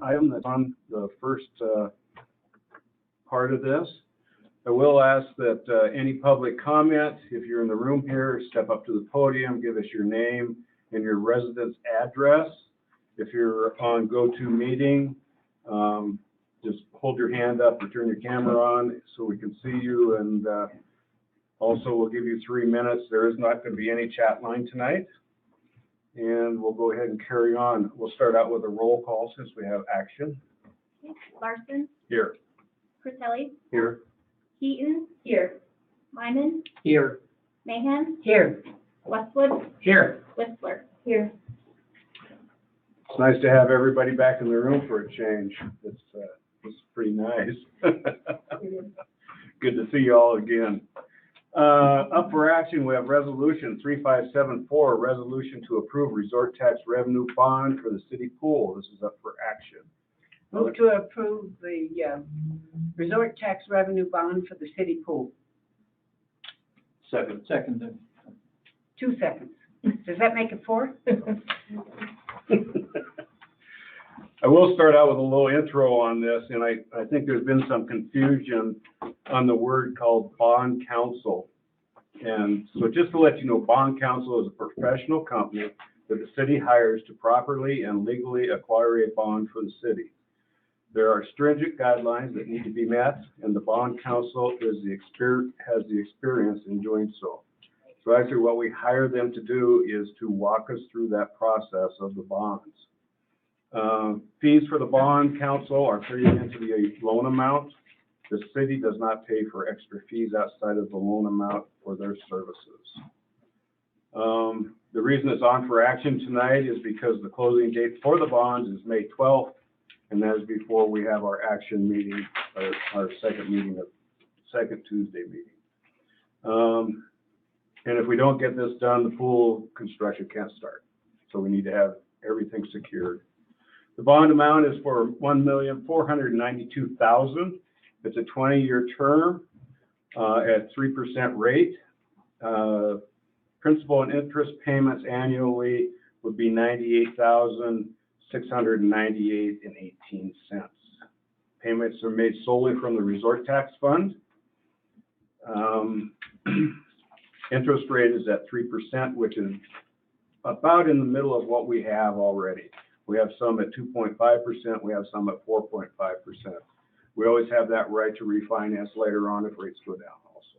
item that's on the first part of this. I will ask that any public comment, if you're in the room here, step up to the podium, give us your name and your residence address. If you're on GoToMeeting, just hold your hand up or turn your camera on so we can see you. And also, we'll give you 3 minutes. There is not going to be any chat line tonight. And we'll go ahead and carry on. We'll start out with a roll call since we have action. Larson. Here. Crisselli. Here. Heaton. Here. Lyman. Here. Mahan. Here. Westwood. Here. Whistler. Here. It's nice to have everybody back in the room for a change. It's pretty nice. Good to see you all again. Up for action, we have resolution 3574, a resolution to approve resort tax revenue bond for the city pool. This is up for action. Move to approve the resort tax revenue bond for the city pool. Second. 2 seconds. Does that make it 4? I will start out with a little intro on this, and I think there's been some confusion on the word called bond counsel. And so just to let you know, bond counsel is a professional company that the city hires to properly and legally acquire a bond for the city. There are stringent guidelines that need to be met, and the bond counsel has the experience in doing so. So actually what we hire them to do is to walk us through that process of the bonds. Fees for the bond counsel are paid into the loan amount. The city does not pay for extra fees outside of the loan amount for their services. The reason it's on for action tonight is because the closing date for the bonds is May 12th, and that is before we have our action meeting, our second Tuesday meeting. And if we don't get this done, the pool construction can't start. So we need to have everything secured. The bond amount is for $1,492,000. It's a 20-year term at 3% rate. Principal and interest payments annually would be $98,698.18. Payments are made solely from the resort tax fund. Interest rate is at 3%, which is about in the middle of what we have already. We have some at 2.5%. We have some at 4.5%. We always have that right to refinance later on if rates go down also.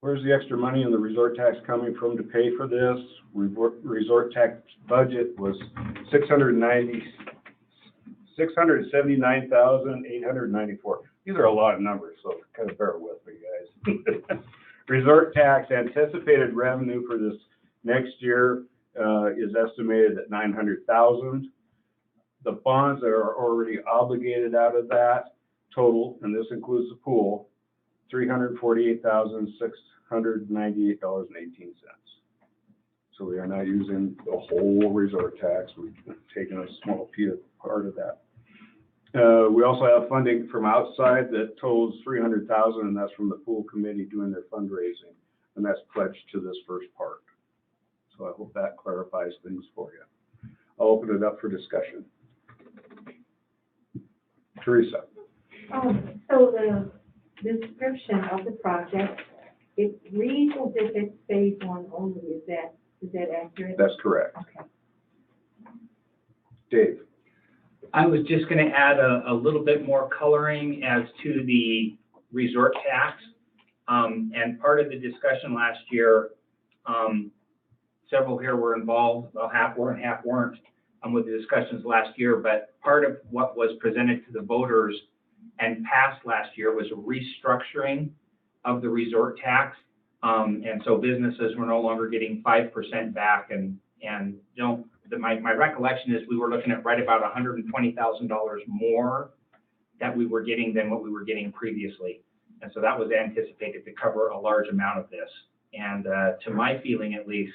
Where's the extra money in the resort tax coming from to pay for this? Resort tax budget was $679,894. These are a lot of numbers, so kind of bear with me, guys. Resort tax anticipated revenue for this next year is estimated at $900,000. The bonds that are already obligated out of that total, and this includes the pool, $348,698.18. So we are not using the whole resort tax. We've taken a small part of that. We also have funding from outside that totals $300,000, and that's from the pool committee doing their fundraising, and that's pledged to this first part. So I hope that clarifies things for you. I'll open it up for discussion. Teresa. So the description of the project, it reads as if it's phase 1 only. Is that accurate? That's correct. Okay. Dave. I was just going to add a little bit more coloring as to the resort tax. And part of the discussion last year, several here were involved, well, half were and half weren't with the discussions last year. But part of what was presented to the voters and passed last year was a restructuring of the resort tax. And so businesses were no longer getting 5% back. And my recollection is we were looking at right about $120,000 more that we were getting than what we were getting previously. And so that was anticipated to cover a large amount of this. And to my feeling, at least,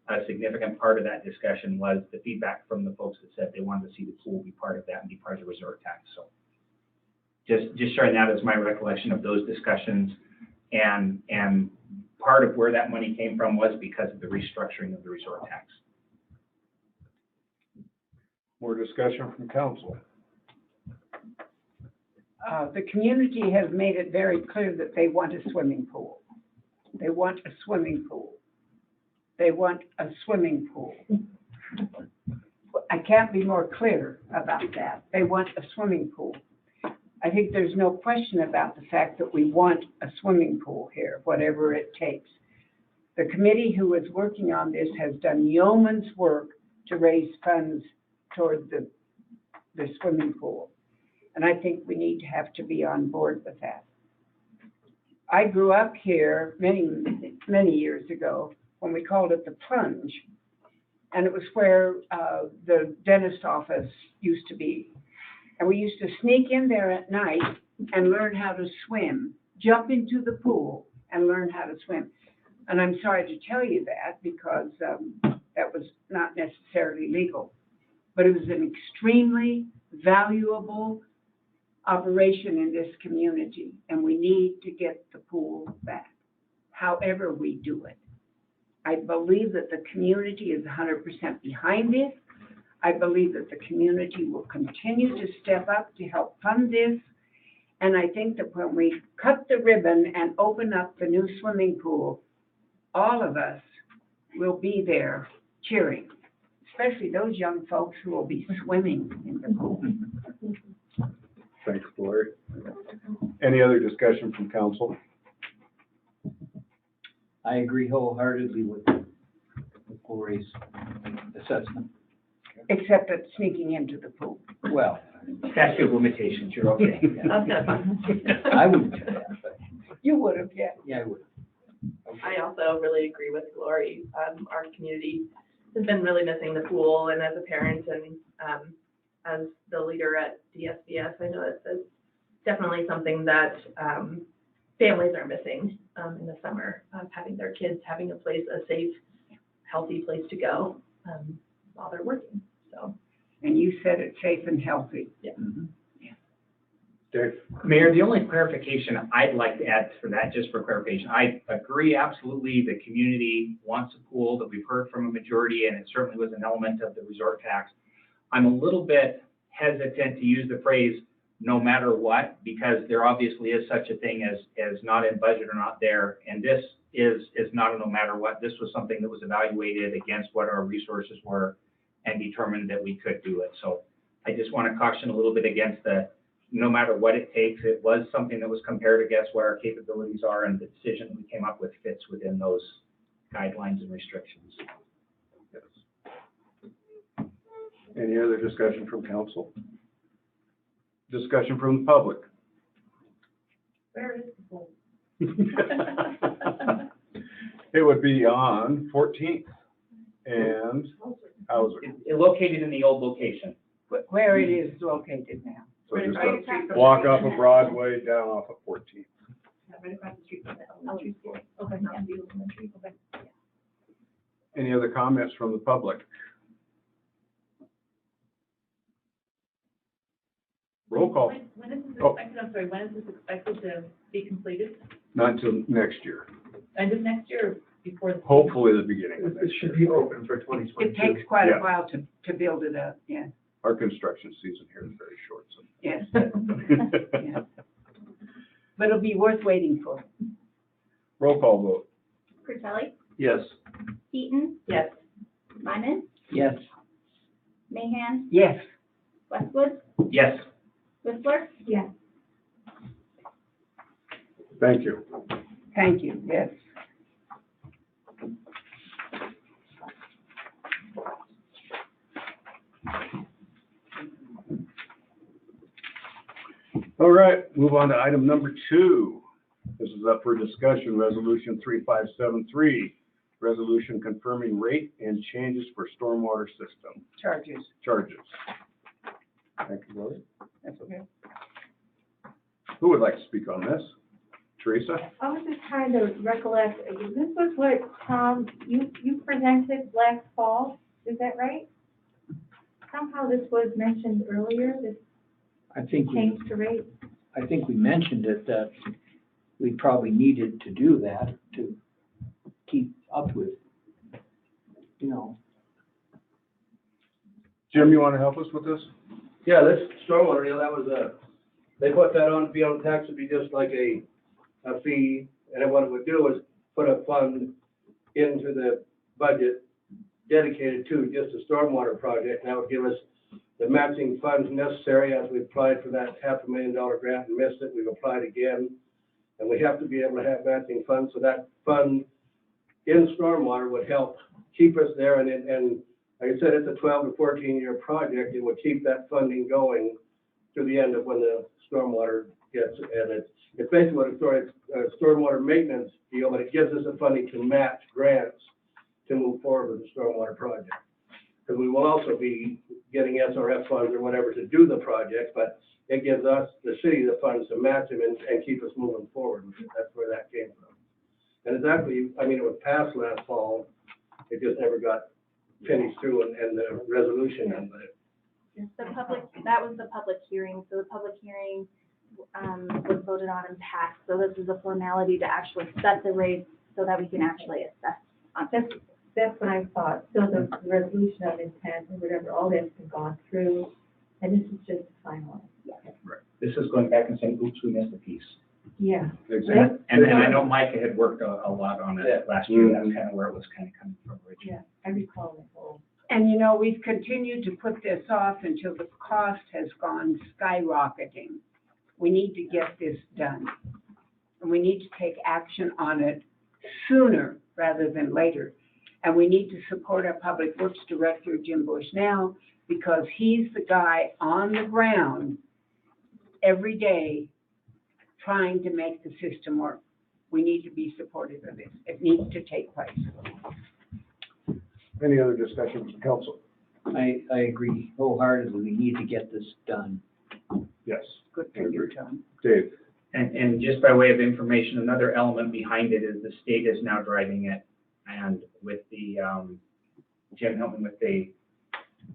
a significant part of that discussion was the feedback from the folks that said they wanted to see the pool be part of that and be part of the resort tax. So just sharing that as my recollection of those discussions. And part of where that money came from was because of the restructuring of the resort tax. More discussion from council. The community has made it very clear that they want a swimming pool. They want a swimming pool. They want a swimming pool. I can't be more clear about that. They want a swimming pool. I think there's no question about the fact that we want a swimming pool here, whatever it takes. The committee who is working on this has done yeoman's work to raise funds toward the swimming pool. And I think we need to be on board with that. I grew up here many, many years ago when we called it the plunge. And it was where the dentist office used to be. And we used to sneak in there at night and learn how to swim, jump into the pool and learn how to swim. And I'm sorry to tell you that because that was not necessarily legal. But it was an extremely valuable operation in this community, and we need to get the pool back, however we do it. I believe that the community is 100% behind this. I believe that the community will continue to step up to help fund this. And I think that when we cut the ribbon and open up the new swimming pool, all of us will be there cheering, especially those young folks who will be swimming in the pool. Thanks, Lori. Any other discussion from council? I agree wholeheartedly with Lori's assessment. Except that sneaking into the pool. Well, Statute of limitations, you're okay. I wouldn't do that, but You would have, yeah. yeah, I would. I also really agree with Lori. Our community has been really missing the pool, and as a parent and as the leader at DSBS, I know it's definitely something that families are missing in the summer, having their kids having a safe, healthy place to go while they're working. So. And you said it's safe and healthy. Yeah. Dave? Mayor, the only clarification I'd like to add for that, just for clarification, I agree absolutely the community wants a pool, that we've heard from a majority, and it certainly was an element of the resort tax. I'm a little bit hesitant to use the phrase no matter what, because there obviously is such a thing as not in budget or not there, and this is not a no matter what. This was something that was evaluated against what our resources were and determined that we could do it. So I just want to caution a little bit against the no matter what it takes. It was something that was compared against what our capabilities are, and the decision we came up with fits within those guidelines and restrictions. Yes. Any other discussion from council? Discussion from the public? Where is the pool? It would be on 14th and Hauser. It's located in the old location. Where it is located now. So just Right across a from walk the off of Broadway, down off of 14th. Right across the street from the elementary school. Okay, not the elementary, okay. Any other comments from the public? Roll call. When is this Oh. expected, I'm sorry, when is this expected to be completed? Not until next year. End of next year or before the? Hopefully the beginning of It next should year. be open for 2022. It takes quite Yeah. a while to build it up, yeah. Our construction season here is very short, so. Yes. Yeah. But it'll be worth waiting for. Roll call vote. Curtelli, Yes. Keaton, Yes. Lyman, Yes, Mahan, Yes. Westwood, Yes. Whistler, Yes. Thank you. Thank you, yes. All right, move on to item number 2. This is up for discussion, Resolution 3573, resolution confirming rate and changes for stormwater system Charges, charges. Thank you, Lori. that's okay. Who would like to speak on this? Teresa? I was just trying to recollect, this was what, Tom, you presented last fall, is that right? Somehow this was mentioned earlier, this I think change to rate. we mentioned it, that we probably needed to do that to keep up with, you know. Jim, you want to help us with this? Yeah, this stormwater deal, that was they put that on, to be on tax, would be just like a fee, and then what it would do is put a fund into the budget dedicated to just a stormwater project, and that would give us the matching funds necessary as we applied for that $500,000 grant and missed it, we've applied again, and we have to be able to have matching funds, so that fund in stormwater would help keep us there, and like I said, it's a 12 to 14-year project. It would keep that funding going to the end of when the stormwater gets, and it's basically what it's a stormwater maintenance deal, but it gives us the funding to match grants to move forward with the stormwater project. Because we will also be getting SRF funds or whatever to do the project, but it gives us, the city, the funds to match them and keep us moving forward. That's where that came from. And it's actually, I mean, it was passed last fall. It just never got finished through and the resolution on it. The public, that was the public hearing, so the public hearing, was voted on and passed, so this is a formality to actually set the rates so that we can actually assess on this. That's what I thought. So the resolution of intent or whatever, all that's been gone through, and this is just final. This is going back and saying, oops, we missed a piece. Yeah. Exactly. And I know Micah had worked a lot on it last year. That's kind of where it was kind of coming from originally. Yeah, I recall the whole. And you know, we've continued to put this off until the cost has gone skyrocketing. We need to get this done. And we need to take action on it sooner rather than later. And we need to support our Public Works Director, Jim Bushnell, because he's the guy on the ground every day trying to make the system work. We need to be supportive of this. It needs to take place. Any other discussion from council? I agree wholeheartedly, we need to get this done. Yes. Good for you, Tom. Dave? And just by way of information, another element behind it is the state is now driving it. And with the, Jim, help me with the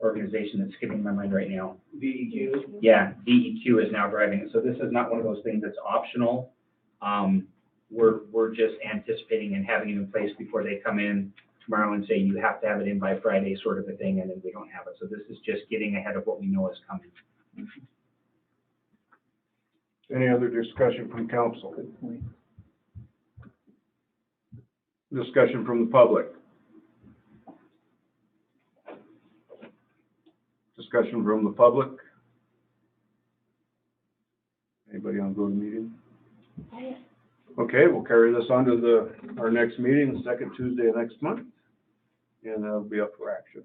organization that's skipping my mind right now. DEQ. Yeah, DEQ is now driving it. So this is not one of those things that's optional. We're just anticipating and having it in place before they come in tomorrow and say, you have to have it in by Friday, sort of a thing, and then we don't have it. So this is just getting ahead of what we know is coming. Any other discussion from council? Good point. Discussion from the public? Discussion from the public? Anybody on GoToMeeting? Okay, we'll carry this on to our next meeting, the second Tuesday of next month, and that'll be up for action.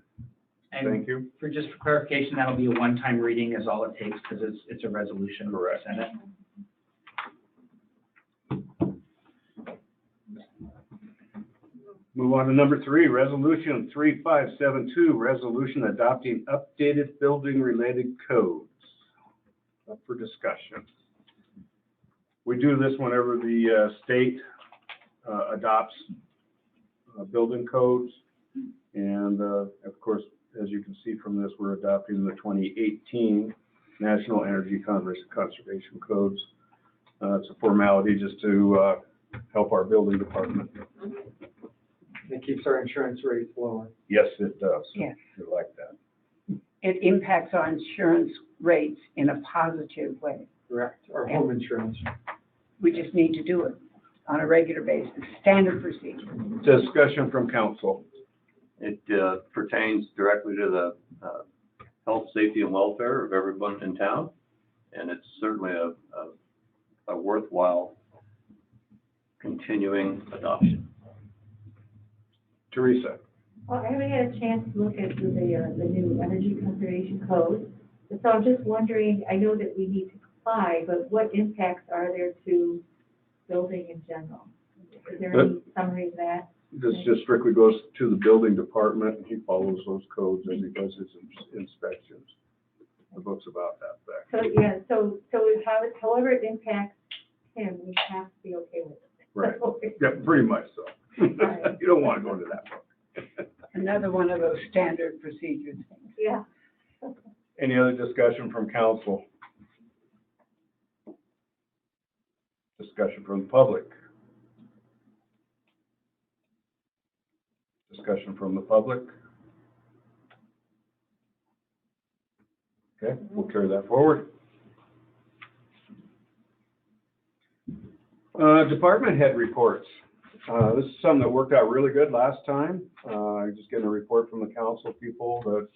Thank you. For just for clarification, that'll be a one-time reading is all it takes because it's a resolution. Correct. Senate. Move on to number 3, Resolution 3572, resolution adopting updated building-related codes. Up for discussion. We do this whenever the state adopts building codes. And of course, as you can see from this, we're adopting the 2018 National Energy Conservation Codes. It's a formality just to help our building department. It keeps our insurance rates lower. Yes, it does. Yes. We like that. It impacts our insurance rates in a positive way. Correct. Our home insurance. We just need to do it on a regular basis, standard procedure. Discussion from council. It pertains directly to the health, safety, and welfare of everyone in town, and it's certainly a worthwhile continuing adoption. Teresa. Well, I haven't had a chance to look at the new energy conservation code. So I'm just wondering, I know that we need to comply, but what impacts are there to building in general? Is there any summary of that? This just strictly goes to the building department, and he follows those codes as he does his inspections. The book's about that fact. So, yeah, so however it impacts him, we have to be okay with it. Right. Yeah, pretty much so. Right. You don't want to go into that book. Another one of those standard procedures things. Yeah. Any other discussion from council? Discussion from the public? discussion from the public? Okay, we'll carry that forward. Department head reports. This is something that worked out really good last time. Just getting a report from the council people that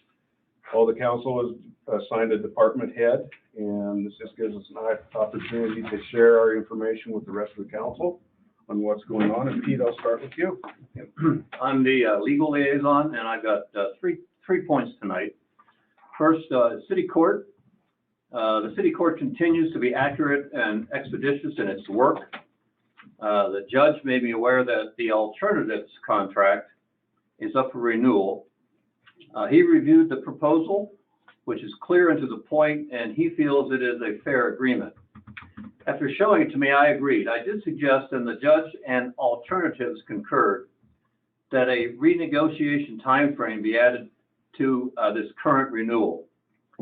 all the council has assigned a department head, and this just gives us an opportunity to share our information with the rest of the council on what's going on. And Pete, I'll start with you. I'm the legal liaison, and I've got three points tonight. First, city court. The city court continues to be accurate and expeditious in its work. The judge made me aware that the alternatives contract is up for renewal. He reviewed the proposal, which is clear and to the point, and he feels it is a fair agreement. After showing it to me, I agreed. I did suggest, and the judge and alternatives concurred, that a renegotiation timeframe be added to this current renewal.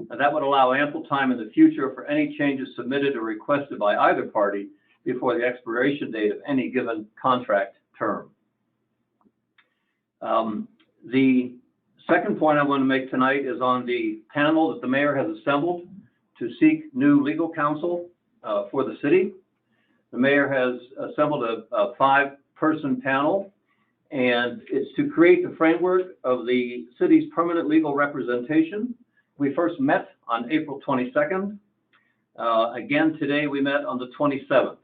And that would allow ample time in the future for any changes submitted or requested by either party before the expiration date of any given contract term. The second point I want to make tonight is on the panel that the mayor has assembled to seek new legal counsel for the city. The mayor has assembled a 5-person panel, and it's to create the framework of the city's permanent legal representation. We first met on April 22nd. Again, today we met on the 27th.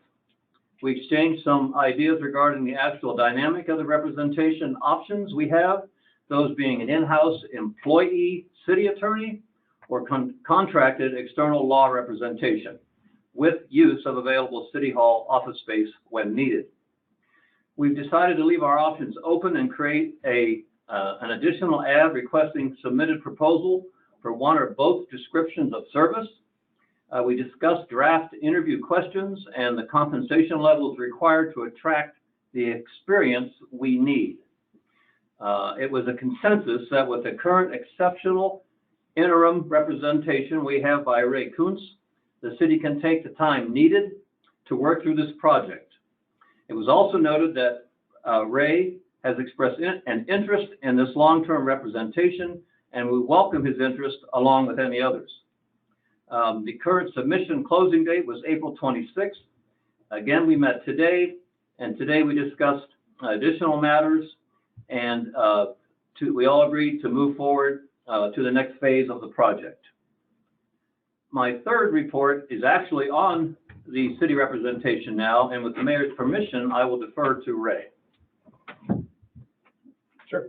We exchanged some ideas regarding the actual dynamic of the representation options we have, those being an in-house employee city attorney or contracted external law representation with use of available city hall office space when needed. We've decided to leave our options open and create an additional ad requesting submitted proposal for one or both descriptions of service. We discussed draft interview questions and the compensation levels required to attract the experience we need. It was a consensus that with the current exceptional interim representation we have by Ray Kuntz, the city can take the time needed to work through this project. It was also noted that Ray has expressed an interest in this long-term representation, and we welcome his interest along with any others. The current submission closing date was April 26th. Again, we met today, and today we discussed additional matters, and we all agreed to move forward to the next phase of the project. My third report is actually on the city representation now, and with the mayor's permission, I will defer to Ray. Sure.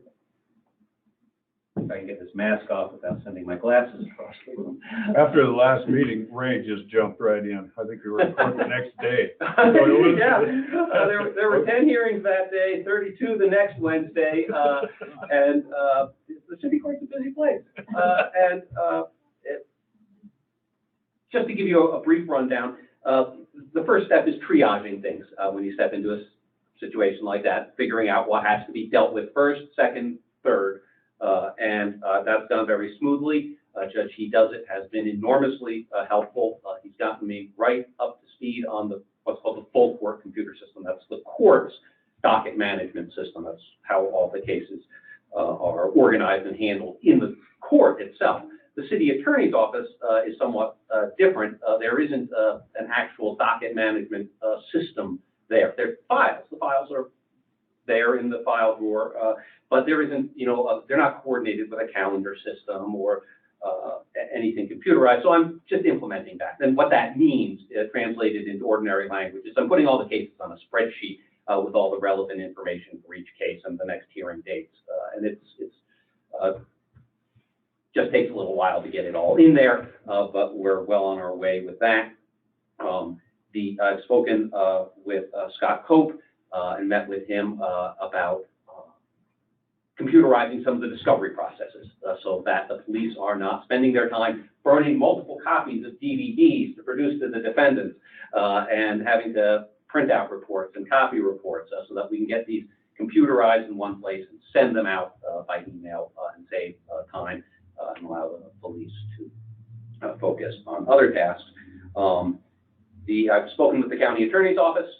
If I can get this mask off without sending my glasses across the room. After the last meeting, Ray just jumped right in. I think we were recording the next day. Yeah, there were 10 hearings that day, 32 the next Wednesday, and the city court's a busy place. Just to give you a brief rundown, the first step is triaging things when you step into a situation like that, figuring out what has to be dealt with first, second, third, and that's done very smoothly. Judge He Does It has been enormously helpful. He's gotten me right up to speed on what's called the full court computer system. That's the court's docket management system. That's how all the cases are organized and handled in the court itself. The city attorney's office is somewhat different. There isn't an actual docket management system there. There are files. The files are there in the file drawer, but there isn't, they're not coordinated with a calendar system or anything computerized. So I'm just implementing that. And what that means, translated into ordinary language, is I'm putting all the cases on a spreadsheet with all the relevant information for each case and the next hearing dates. And it's just takes a little while to get it all in there, but we're well on our way with that. I've spoken with Scott Cope and met with him about computerizing some of the discovery processes so that the police are not spending their time burning multiple copies of DVDs to produce to the defendants and having to print out reports and copy reports so that we can get these computerized in one place and send them out by email and save time and allow the police to focus on other tasks. I've spoken with the county attorney's office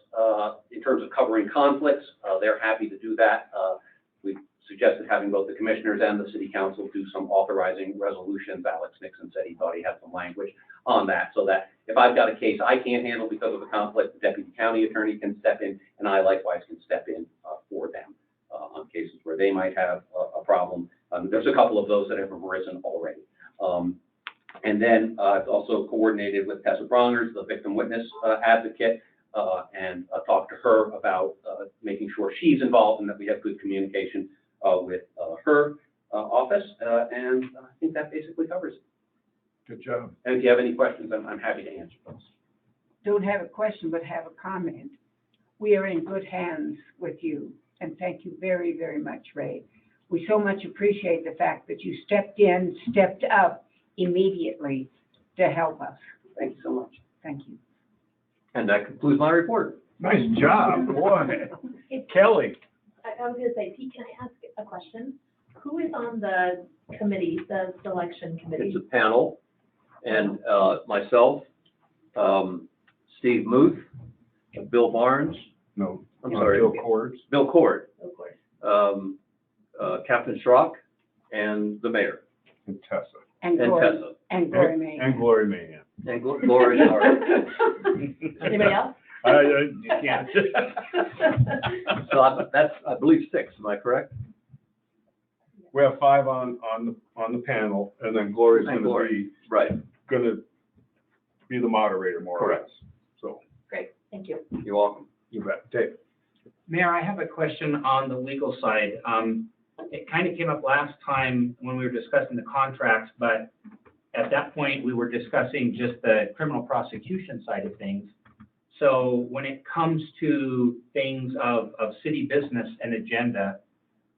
in terms of covering conflicts. They're happy to do that. We've suggested having both the commissioners and the city council do some authorizing resolutions. Alex Nixon said he thought he had some language on that, so that if I've got a case I can't handle because of a conflict, the deputy county attorney can step in, and I likewise can step in for them on cases where they might have a problem. There's a couple of those that have arisen already. And then I've also coordinated with Tessa Brongers, the victim witness advocate, and talked to her about making sure she's involved and that we have good communication with her office. And I think that basically covers it. Good job. And if you have any questions, I'm happy to answer those. Don't have a question, but have a comment. We are in good hands with you, and thank you very, very much, Ray. We so much appreciate the fact that you stepped up immediately to help us. Thank you so much. Thank you. And that concludes my report. Nice job, boy. Kelly? I was gonna say, Pete, can I ask a question? Who is on the committee, the selection committee? It's a panel, and myself, Steve Muth, Bill Barnes, No. I'm sorry. Bill Cords. Bill Cord, Of course. Captain Schrock, and the mayor, And Tessa. And and Glory, Tessa, and Glory May. And Glory Mayhem. and Gloria. Anybody else? You can't. So that's, I believe, 6, am I correct? We have 5 on the panel, and then Glory's And gonna Glory. Right, be the moderator more or less. So, Great, thank you. you're welcome. you bet. Dave? Mayor, I have a question on the legal side. It kind of came up last time when we were discussing the contracts, but at that point, we were discussing just the criminal prosecution side of things. So when it comes to things of city business and agenda,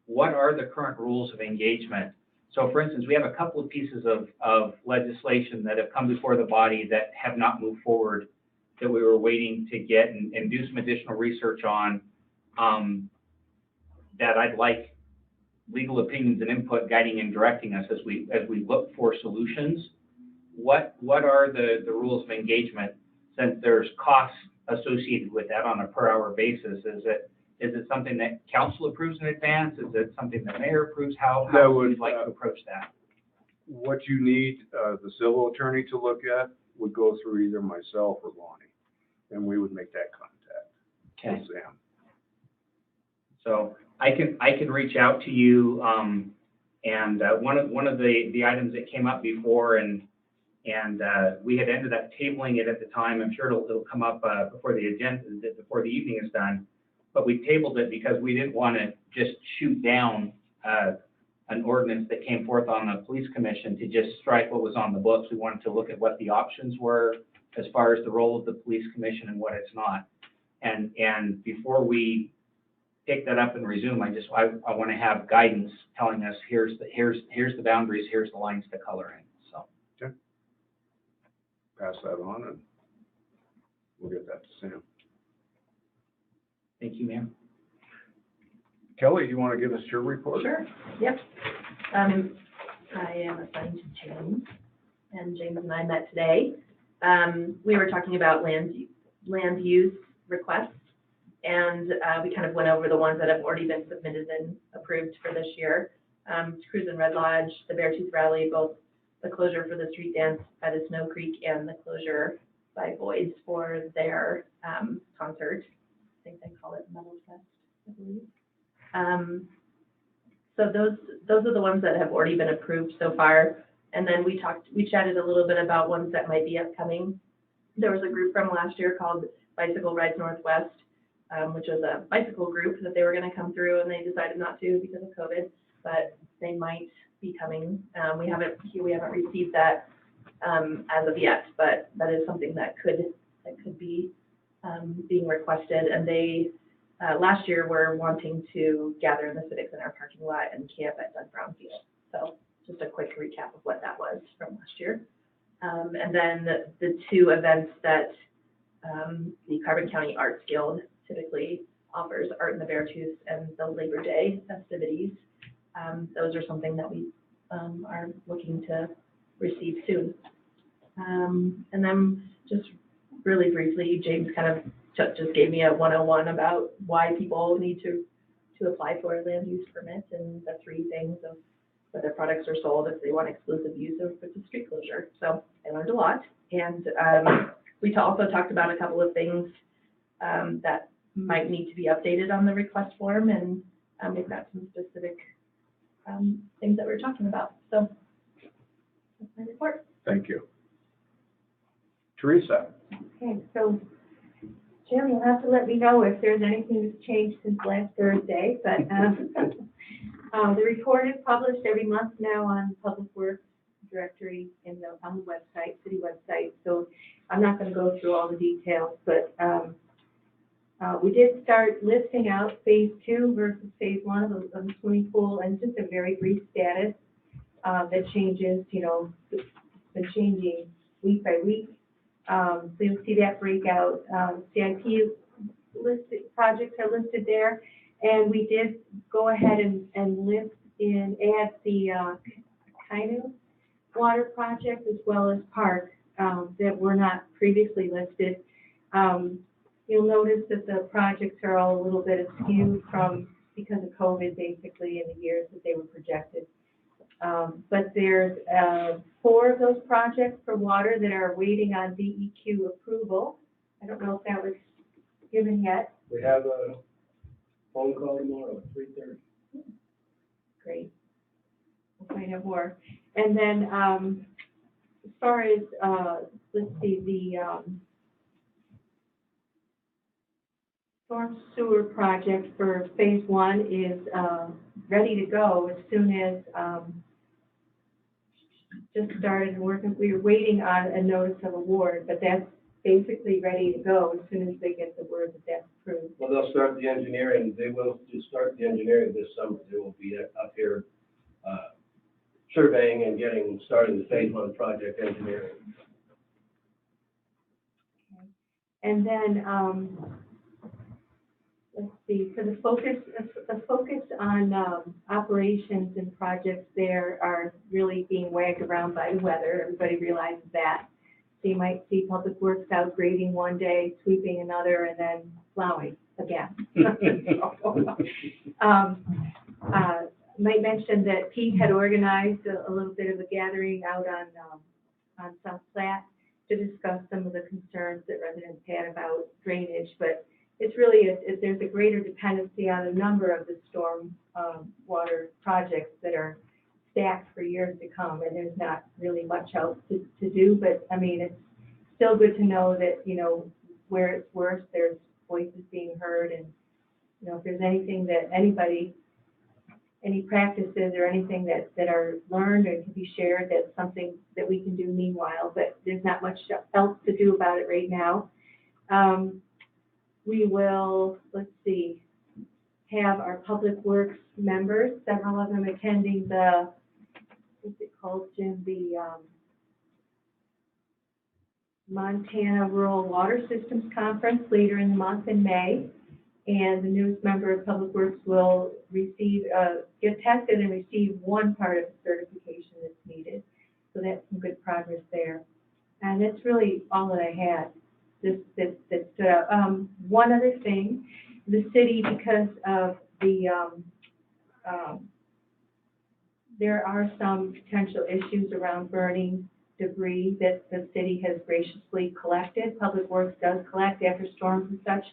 what are the current rules of engagement? So for instance, we have a couple of pieces of legislation that have come before the body that have not moved forward, that we were waiting to get and do some additional research on, that I'd like legal opinions and input guiding and directing us as we look for solutions. What are the rules of engagement, since there's costs associated with that on a per hour basis? Is it something that council approves in advance? Is it something the mayor approves? How would you like to approach that? What you need the civil attorney to look at would go through either myself or Lonnie, and we would make that contact with Sam. So I can reach out to you, and one of the items that came up before, and we had ended up tabling it at the time. I'm sure it'll come up before the evening is done. But we tabled it because we didn't want to just shoot down an ordinance that came forth on the police commission to just strike what was on the books. We wanted to look at what the options were as far as the role of the police commission and what it's not. And before we pick that up and resume, I want to have guidance telling us here's the boundaries, here's the lines to color in. So okay. Pass that on, and we'll get that to Sam. thank you, ma'am. Kelly, do you want to give us your report? Sure, yep. I am assigned to James, and James and I met today. We were talking about land use requests, and we kind of went over the ones that have already been submitted and approved for this year. Cruise and Red Lodge, the Beartooth Rally, both the closure for the street dance by the Snow Creek and the closure by Boyd's for their concert. I think they call it Metal Fest, I believe. So those are the ones that have already been approved so far. And then we chatted a little bit about ones that might be upcoming. There was a group from last year called Bicycle Rides Northwest, which was a bicycle group that they were going to come through, and they decided not to because of COVID, but they might be coming. We haven't received that as of yet, but that is something that could be being requested. And they last year were wanting to gather in the Civic Center parking lot and camp at Doug Brown Field. So just a quick recap of what that was from last year. And then the 2 events that the Carbon County Arts Guild typically offers, Art in the Beartooth and the Labor Day festivities. Those are something that we are looking to receive soon. And then just really briefly, James kind of just gave me a 101 about why people need to to apply for a land use permit and the 3 things of whether products are sold, if they want exclusive use, or if it's a street closure. So I learned a lot. And we also talked about a couple of things that might need to be updated on the request form, and we've got some specific things that we're talking about. So that's my report. Thank you. Teresa? Okay, so Jim, you'll have to let me know if there's anything that's changed since last Thursday, but the report is published every month now on Public Works directory on the website, city website, so I'm not going to go through all the details, but we did start listing out phase 2 versus phase 1 of the swimming pool, and just a very brief status that changes, it's been changing week by week. So you'll see that breakout. CIP listed projects are listed there, and we did go ahead and list add the Kainu water project as well as park that were not previously listed. You'll notice that the projects are all a little bit askew because of COVID, basically, in the years that they were projected. But there's 4 of those projects for water that are waiting on DEQ approval. I don't know if that was given yet. We have a phone call tomorrow at 3:30. Great. We'll find out more. And then as far as, let's see, the storm sewer project for phase 1 is ready to go as soon as just started working. We were waiting on a notice of award, but that's basically ready to go as soon as they get the word that that's approved. Well, they'll start the engineering. They will start the engineering this summer. They will be up here surveying and starting the phase 1 project engineering. Okay. And then let's see, for the focus on operations and projects there are really being wagged around by the weather. Everybody realizes that. So you might see Public Works out grading one day, sweeping another, and then plowing again. Might mention that Pete had organized a little bit of a gathering out on South Platte to discuss some of the concerns that residents had about drainage, but it's really, there's a greater dependency on a number of the storm water projects that are stacked for years to come, and there's not really much else to do, but I mean, it's still good to know that, where it's worse, there's voices being heard, and, if there's anything that any practices or anything that are learned or can be shared, that's something that we can do meanwhile, but there's not much else to do about it right now. We will, let's see, have our Public Works members, several of them attending what's it called, Jim, the Montana Rural Water Systems Conference later in the month in May. And the newest member of Public Works will get tested and receive one part of the certification that's needed. So that's some good progress there. And that's really all that I had that stood out. One other thing, the city, because of there are some potential issues around burning debris that the city has graciously collected. Public Works does collect after storms and such.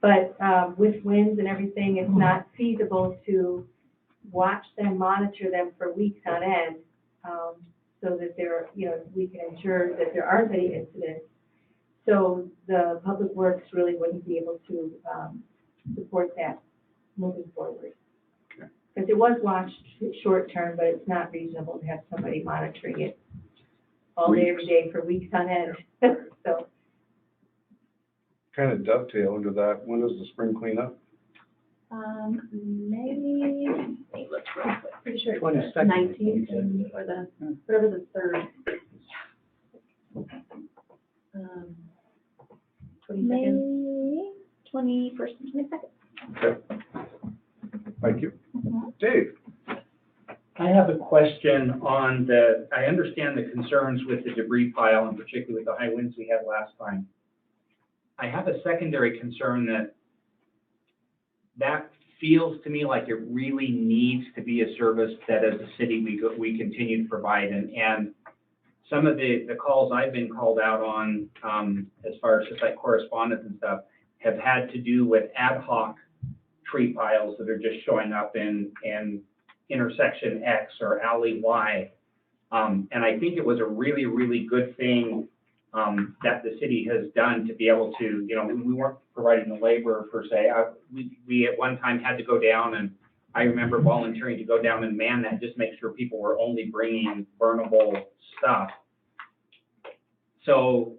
But with winds and everything, it's not feasible to watch them, monitor them for weeks on end, so that we can ensure that there aren't any incidents. So the Public Works really wouldn't be able to support that moving forward. Because it was watched short term, but it's not reasonable to have somebody monitoring it all day, every day for weeks on end. So. Kind of dovetail into that. When is the spring cleanup? Maybe, let me look real quick. Pretty sure it's 22nd. 19th or whatever the 3rd. May 21st and 22nd. Okay. Thank you. Dave? I have a question on I understand the concerns with the debris pile, and particularly the high winds we had last time. I have a secondary concern that feels to me like it really needs to be a service that as a city we continue to provide. And some of the calls I've been called out on, as far as just like correspondence and stuff, have had to do with ad hoc tree piles that are just showing up in intersection X or alley Y. And I think it was a really, really good thing that the city has done to be able to, you know, we weren't providing the labor per se. We at one time had to go down, and I remember volunteering to go down and man that, just make sure people were only bringing burnable stuff. So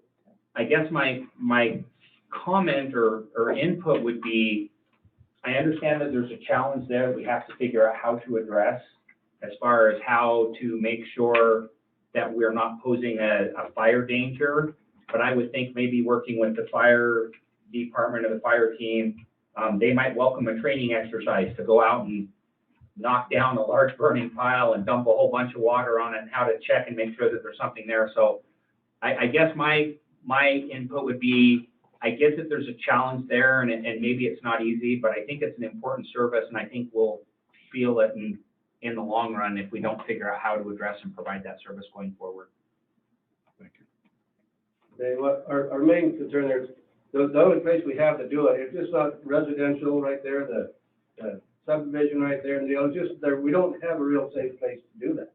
I guess my comment or input would be, I understand that there's a challenge there that we have to figure out how to address, as far as how to make sure that we're not posing a fire danger. But I would think maybe working with the fire department or the fire team, they might welcome a training exercise to go out and knock down a large burning pile and dump a whole bunch of water on it, and how to check and make sure that there's something there. So I guess my input would be, I get that there's a challenge there, and maybe it's not easy, but I think it's an important service, and I think we'll feel it in the long run if we don't figure out how to address and provide that service going forward. Thank you. Okay, what our main concern there is, the only place we have to do it, it's just not residential right there, the subdivision right there, and just there, we don't have a real safe place to do that.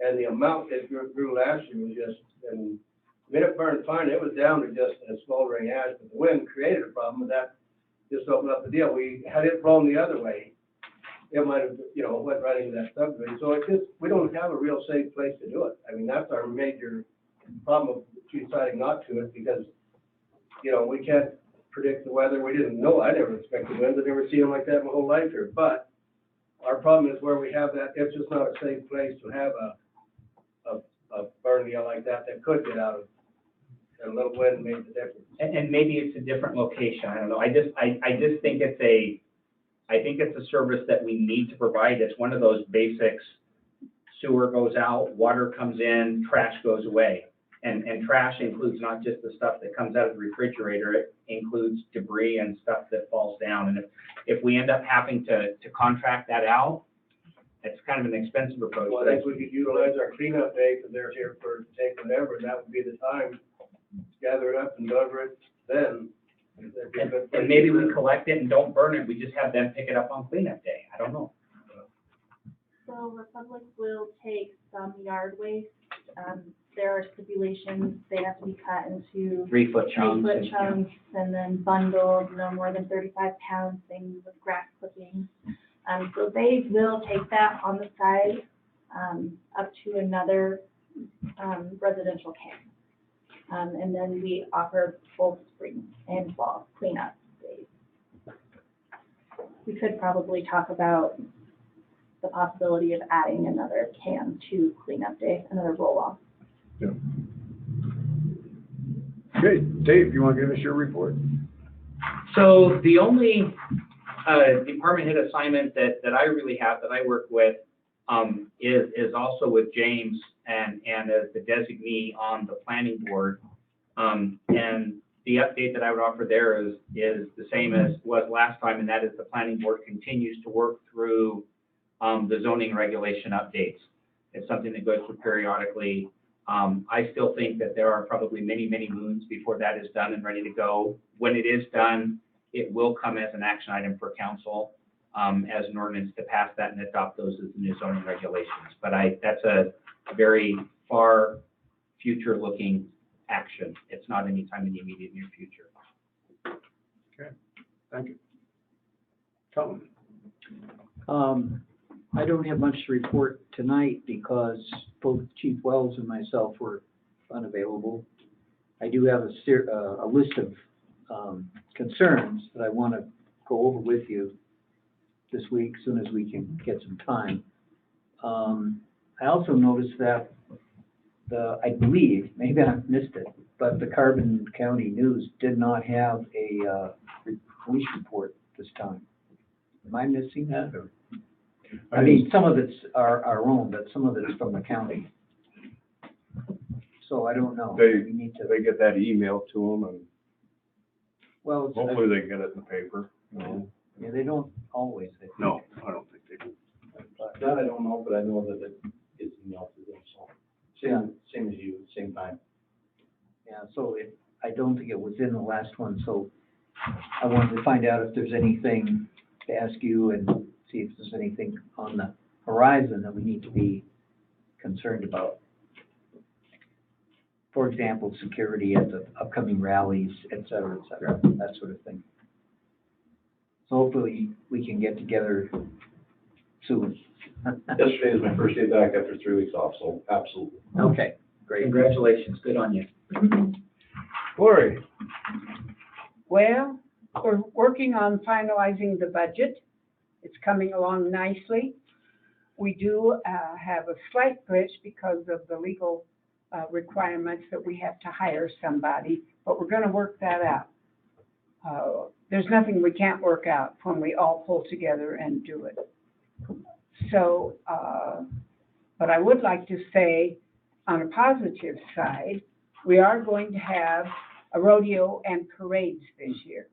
And the amount that grew last year was just, and when it burned fine, it was down to just a smoldering ash, but the wind created a problem with that, just opened up the deal. We had it blown the other way, it might have, you know, went right into that subdivision. So it's just, we don't have a real safe place to do it. I mean, that's our major problem of deciding not to it, because, you know, we can't predict the weather. We didn't know, I never expected winds. I've never seen them like that my whole life here. But our problem is where we have that, it's just not a safe place to have a burn deal like that could get out of, and a little wind made the difference. And maybe it's a different location. I don't know. I just think it's a service that we need to provide. It's one of those basics. Sewer goes out, water comes in, trash goes away. And trash includes not just the stuff that comes out of the refrigerator, it includes debris and stuff that falls down. And if we end up having to contract that out, it's kind of an expensive approach. Well, I think we could utilize our cleanup day, because they're here for take whatever, and that would be the time, gather it up and deliver it then. And maybe we collect it and don't burn it, we just have them pick it up on cleanup day. I don't know. So Republic will take some yard waste. There are stipulations, they have to be cut into 3-foot chunks. And then bundled, no more than 35 pounds, same with grass clippings. So they will take that on the side, up to another, residential camp. And then we offer both spring and fall cleanup days. We could probably talk about the possibility of adding another can to cleanup day, another roll-off. Yeah. Okay, Dave, you want to give us your report? So the only department head assignment that I really have, that I work with, is also with James and as the designee on the planning board. And the update that I would offer there is the same as was last time, and that is the planning board continues to work through the zoning regulation updates. It's something that goes through periodically. I still think that there are probably many, many moons before that is done and ready to go. When it is done, it will come as an action item for council, as an ordinance to pass that and adopt those as the new zoning regulations. But that's a very far future-looking action. It's not anytime in the immediate near future. Okay, thank you. Tom? I don't have much to report tonight because both Chief Wells and myself were unavailable. I do have a list of concerns that I want to go over with you this week, as soon as we can get some time. I also noticed that I believe, maybe I missed it, but the Carbon County News did not have a police report this time. Am I missing that, or? I mean, some of it's our own, but some of it's from the county. So I don't know. We need to. They get that email to them, and Well, hopefully they get it in the paper. You know, Yeah, they don't always, I think. No, I don't think they do. But, That I don't know, but I know that it is emailed to them, so. Yeah. Same as you, same time. yeah, so I don't think it was in the last one, so I wanted to find out if there's anything to ask you and see if there's anything on the horizon that we need to be concerned about. For example, security at the upcoming rallies, et cetera, that sort of thing. So hopefully we can get together soon. Yesterday is my first day back after 3 weeks off, so absolutely. Okay, great. Congratulations, good on you. Lori, Well, we're working on finalizing the budget. It's coming along nicely. We do have a slight glitch because of the legal requirements that we have to hire somebody, but we're going to work that out. There's nothing we can't work out when we all pull together and do it. So, but I would like to say, on a positive side, we are going to have a rodeo and parades this year,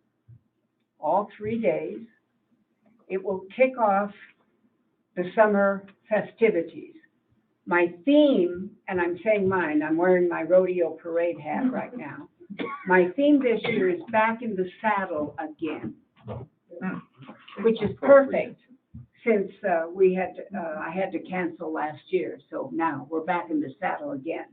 all 3 days. It will kick off the summer festivities. My theme, and I'm saying mine, I'm wearing my rodeo parade hat right now. My theme this year is back in the saddle again, which is perfect since I had to cancel last year. So now we're back in the saddle again.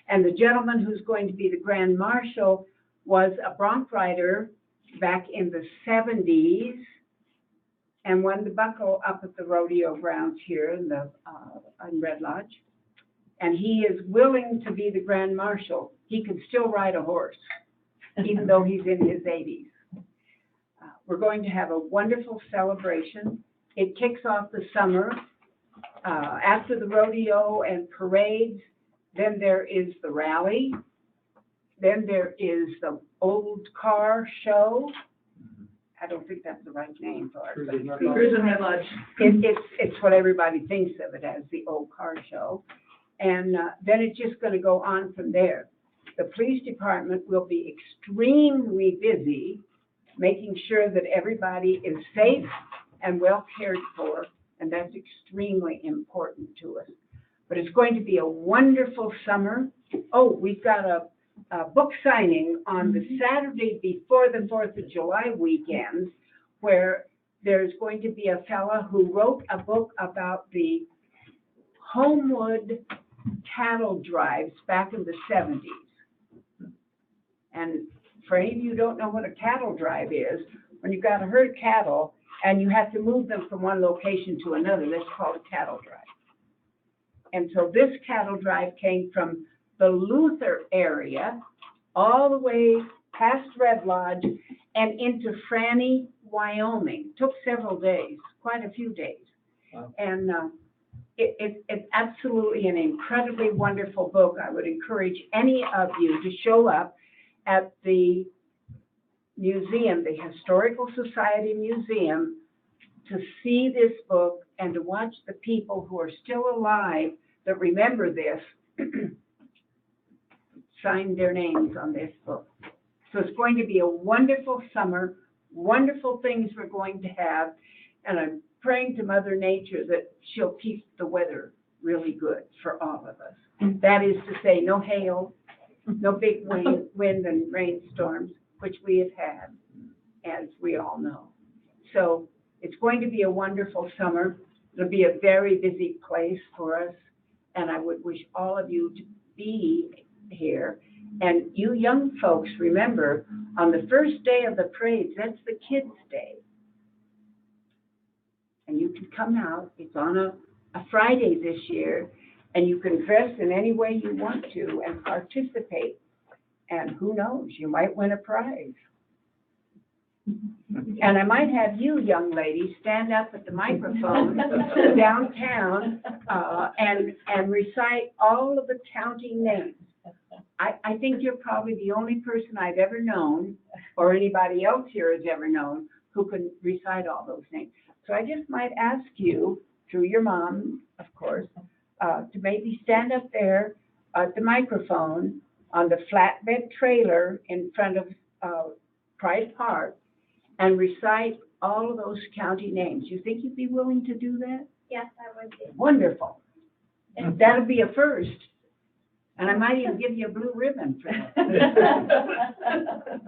And the gentleman who's going to be the Grand Marshal was a bronc rider back in the 70s and won the buckle up at the rodeo grounds here in Red Lodge. And he is willing to be the Grand Marshal. He can still ride a horse, even though he's in his 80s. We're going to have a wonderful celebration. It kicks off the summer. After the rodeo and parades, then there is the rally. Then there is the old car show. I don't think that's the right name for it. but Cruise and Red Lodge. It's what everybody thinks of it as, the old car show. And then it's just going to go on from there. The police department will be extremely busy making sure that everybody is safe and well cared for, and that's extremely important to us. But it's going to be a wonderful summer. Oh, we've got a book signing on the Saturday before the 4th of July weekend, where there's going to be a fella who wrote a book about the Homewood cattle drives back in the 70s. And for any of you who don't know what a cattle drive is, when you've got a herd of cattle and you have to move them from one location to another, that's called a cattle drive. And so this cattle drive came from the Luther area all the way past Red Lodge and into Franny, Wyoming. Took several days, quite a few days. Wow. And it's absolutely an incredibly wonderful book. I would encourage any of you to show up at the museum, the Historical Society Museum, to see this book and to watch the people who are still alive that remember this sign their names on this book. So it's going to be a wonderful summer, wonderful things we're going to have, and I'm praying to Mother Nature that she'll keep the weather really good for all of us. That is to say, no hail, no big wind and rainstorms, which we have had, as we all know. So it's going to be a wonderful summer. It'll be a very busy place for us, and I would wish all of you to be here. And you young folks, remember, on the first day of the parades, that's the kids' day. And you can come out. It's on a Friday this year, and you can dress in any way you want to and participate. And who knows, you might win a prize. And I might have you, young ladies, stand up at the microphone downtown and recite all of the county names. I think you're probably the only person I've ever known, or anybody else here has ever known, who can recite all those names. So I just might ask you, through your mom, of course, to maybe stand up there at the microphone on the flatbed trailer in front of Pride Park and recite all of those county names. You think you'd be willing to do that? Yes, I would be. Wonderful. That'll be a first. And I might even give you a blue ribbon for that.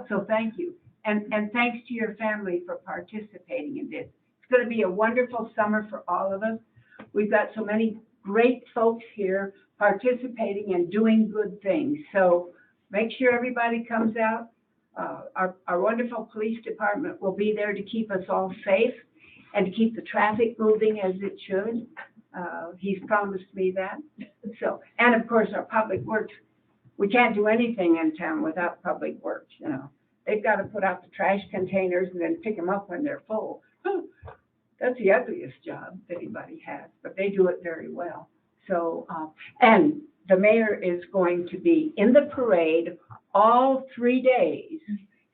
So thank you. And thanks to your family for participating in this. It's going to be a wonderful summer for all of us. We've got so many great folks here participating and doing good things. So make sure everybody comes out. Our wonderful police department will be there to keep us all safe and to keep the traffic moving as it should. He's promised me that. So, and of course, our public works. We can't do anything in town without public works, you know. They've got to put out the trash containers and then pick them up when they're full. That's the ugliest job that anybody has, but they do it very well. So, and the mayor is going to be in the parade all 3 days.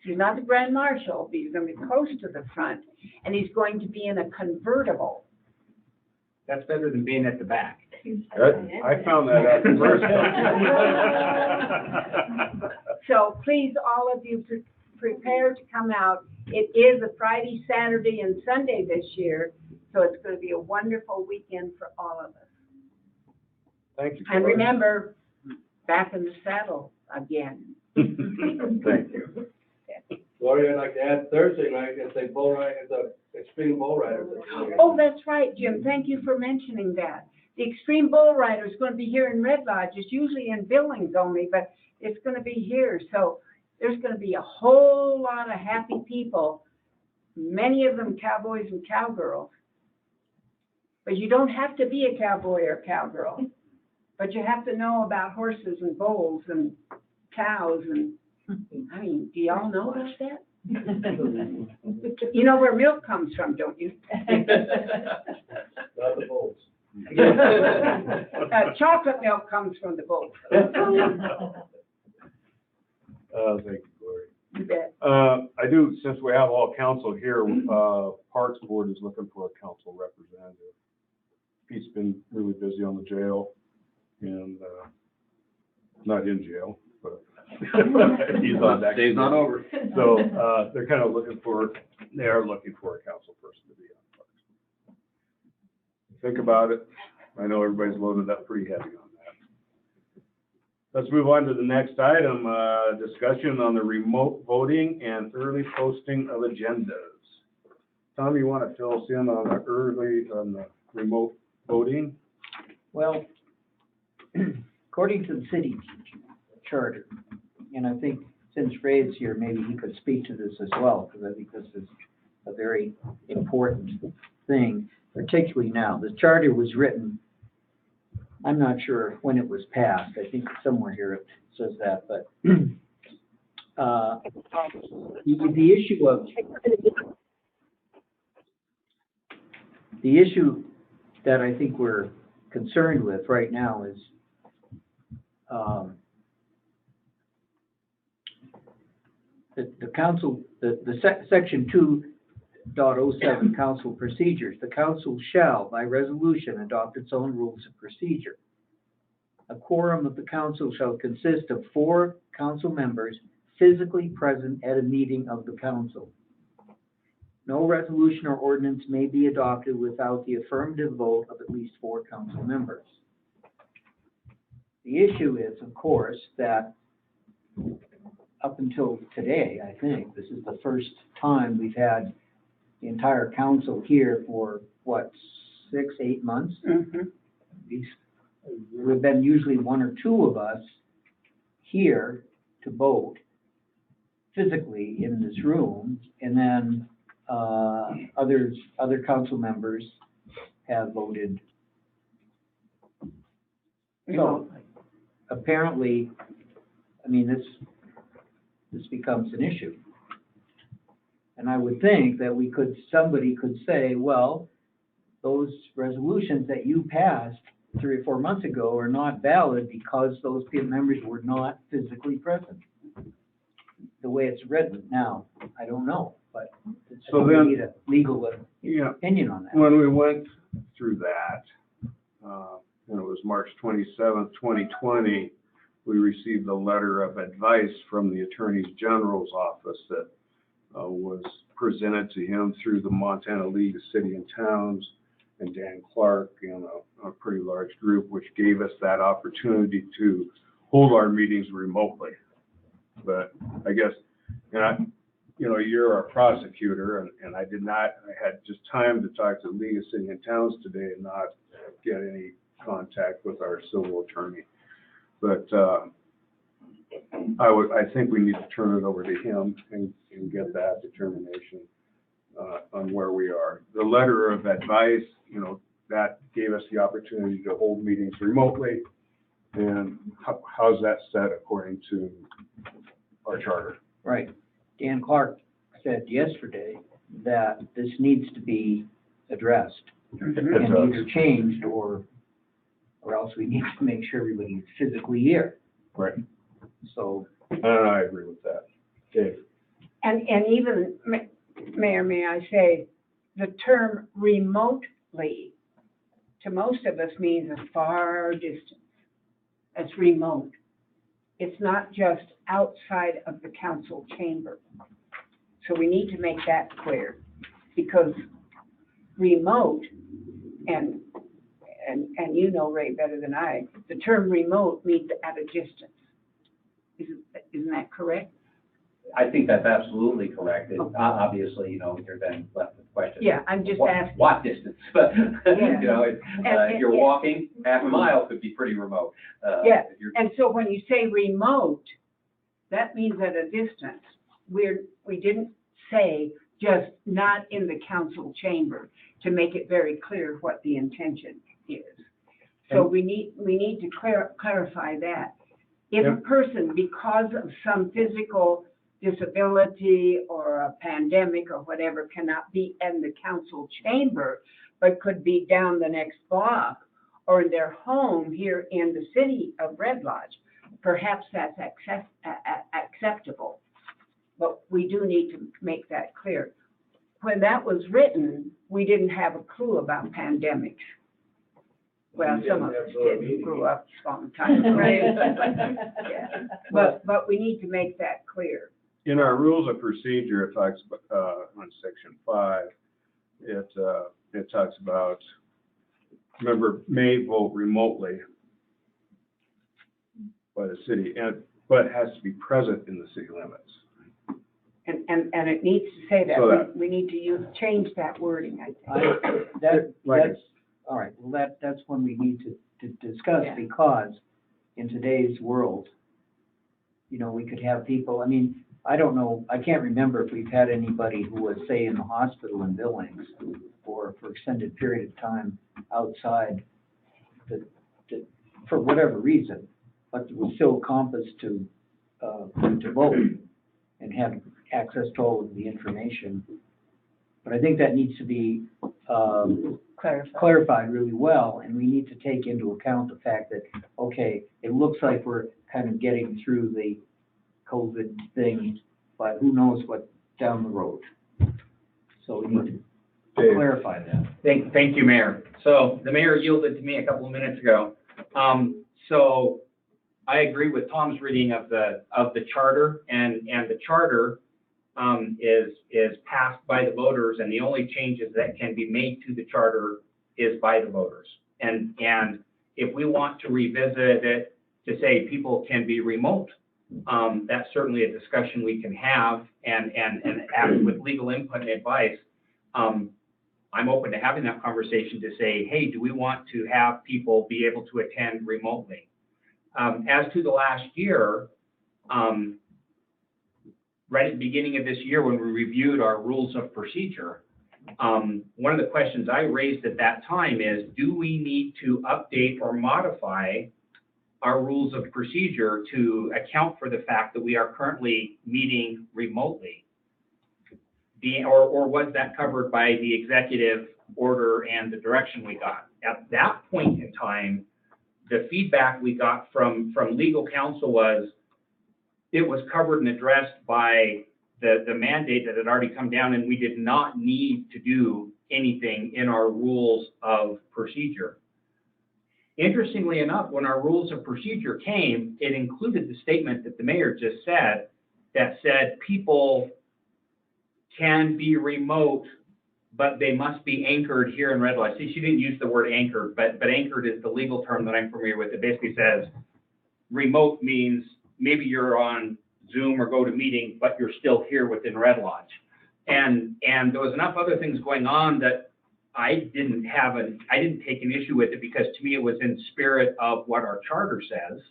He's not the grand marshal, but he's going to be close to the front, and he's going to be in a convertible. That's better than being at the back. I found that out first. So please, all of you, prepare to come out. It is a Friday, Saturday, and Sunday this year, so it's going to be a wonderful weekend for all of us. Thank you. And remember, back in the saddle again. Thank you. Gloria, I'd like to add Thursday night, it's a bull ride, it's a Extreme Bull Riders. Oh, that's right, Jim. Thank you for mentioning that. The Extreme Bull Rider is going to be here in Red Lodge. It's usually in Billings only, but it's going to be here. So there's going to be a whole lot of happy people, many of them cowboys and cowgirls. But you don't have to be a cowboy or cowgirl, but you have to know about horses and bulls and cows and, I mean, do y'all know about that? You know where milk comes from, don't you? Not the bulls. Chocolate milk comes from the bulls. Thank you, Gloria. You bet. I do, since we have all council here, Parks Board is looking for a council representative. Pete's been really busy on the jail and, not in jail, but he's on that. Day's not over. So, they are looking for a council person to be on Parks. Think about it. I know everybody's loaded up pretty heavy on that. Let's move on to the next item, discussion on the remote voting and early posting of agendas. Tom, you want to fill us in on the remote voting? Well, according to the city charter, and I think since Ray's here, maybe he could speak to this as well, because I think this is a very important thing, particularly now. The charter was written, I'm not sure when it was passed, I think somewhere here it says that, but the issue that I think we're concerned with right now is the council, section 2.07 council procedures. The council shall, by resolution, adopt its own rules of procedure. A quorum of the council shall consist of 4 council members physically present at a meeting of the council. No resolution or ordinance may be adopted without the affirmative vote of at least 4 council members. The issue is, of course, that up until today, I think, this is the first time we've had the entire council here for, what, 6-8 months? Mm-hmm. We've been usually 1 or 2 of us here to vote physically in this room, and then other council members have voted. So apparently, I mean, this becomes an issue. And I would think that somebody could say, well, those resolutions that you passed 3 or 4 months ago are not valid because those members were not physically present. The way it's written now, I don't know, but So we then- need a legal opinion on that. When we went through that, and it was March 27th, 2020, we received a letter of advice from the Attorney General's office that was presented to him through the Montana League of City and Towns and Dan Clark and a pretty large group, which gave us that opportunity to hold our meetings remotely. But I guess, you're our prosecutor, and I had just time to talk to the League of City and Towns today and not get any contact with our civil attorney. But I think we need to turn it over to him and get that determination on where we are. The letter of advice, that gave us the opportunity to hold meetings remotely. And how's that set according to our charter? Right. Dan Clark said yesterday that this needs to be addressed and either changed or else we need to make sure everybody's physically here. Right. So. I agree with that. Dave? And even, Mayor, may I say, the term remotely to most of us means a far distance. That's remote. It's not just outside of the council chamber. So we need to make that clear, because remote, and you know, Ray, better than I, the term remote means at a distance. Isn't that correct? I think that's absolutely correct. And obviously, you're then left with the question. Yeah, I'm just asking. What distance? But, Yeah. if you're walking, half a mile could be pretty remote. Yeah, If you're- and so when you say remote, that means at a distance. We didn't say just not in the council chamber, to make it very clear what the intention is. So we need to clarify that. If a person, because of some physical disability or a pandemic or whatever, cannot be in the council chamber, but could be down the next block or in their home here in the city of Red Lodge, perhaps that's acceptable. But we do need to make that clear. When that was written, we didn't have a clue about pandemics. Well, some of us did, grew up some time ago. Yeah. But we need to make that clear. In our rules of procedure, it talks about, on section 5, it talks about member may vote remotely by the city, but has to be present in the city limits. And it needs to say that. So We need to change that wording, I think. That's, all right, well, that's when we need to discuss, Yeah. because in today's world, we could have people, I don't know, I can't remember if we've had anybody who was, say, in the hospital in Billings or for extended period of time outside for whatever reason, but was still compassed to vote and have access to all of the information. But I think that needs to be clarified really well, and we need to take into account the fact that, okay, it looks like we're kind of getting through the COVID thing, but who knows what down the road. So we need to clarify that. Thank you, Mayor. So the mayor yielded to me a couple of minutes ago. So I agree with Tom's reading of the charter, and the charter is passed by the voters, and the only changes that can be made to the charter is by the voters. And if we want to revisit it to say people can be remote, that's certainly a discussion we can have, and with legal input and advice, I'm open to having that conversation to say, hey, do we want to have people be able to attend remotely? As to the last year, right at the beginning of this year when we reviewed our rules of procedure, one of the questions I raised at that time is, do we need to update or modify our rules of procedure to account for the fact that we are currently meeting remotely? Or was that covered by the executive order and the direction we got? At that point in time, the feedback we got from legal counsel was it was covered and addressed by the mandate that had already come down, and we did not need to do anything in our rules of procedure. Interestingly enough, when our rules of procedure came, it included the statement that the mayor just said, that said people can be remote, but they must be anchored here in Red Lodge. See, she didn't use the word anchored, but anchored is the legal term that I'm familiar with. It basically says remote means maybe you're on Zoom or GoToMeeting, but you're still here within Red Lodge. And there was enough other things going on that I didn't take an issue with it, because to me it was in spirit of what our charter says.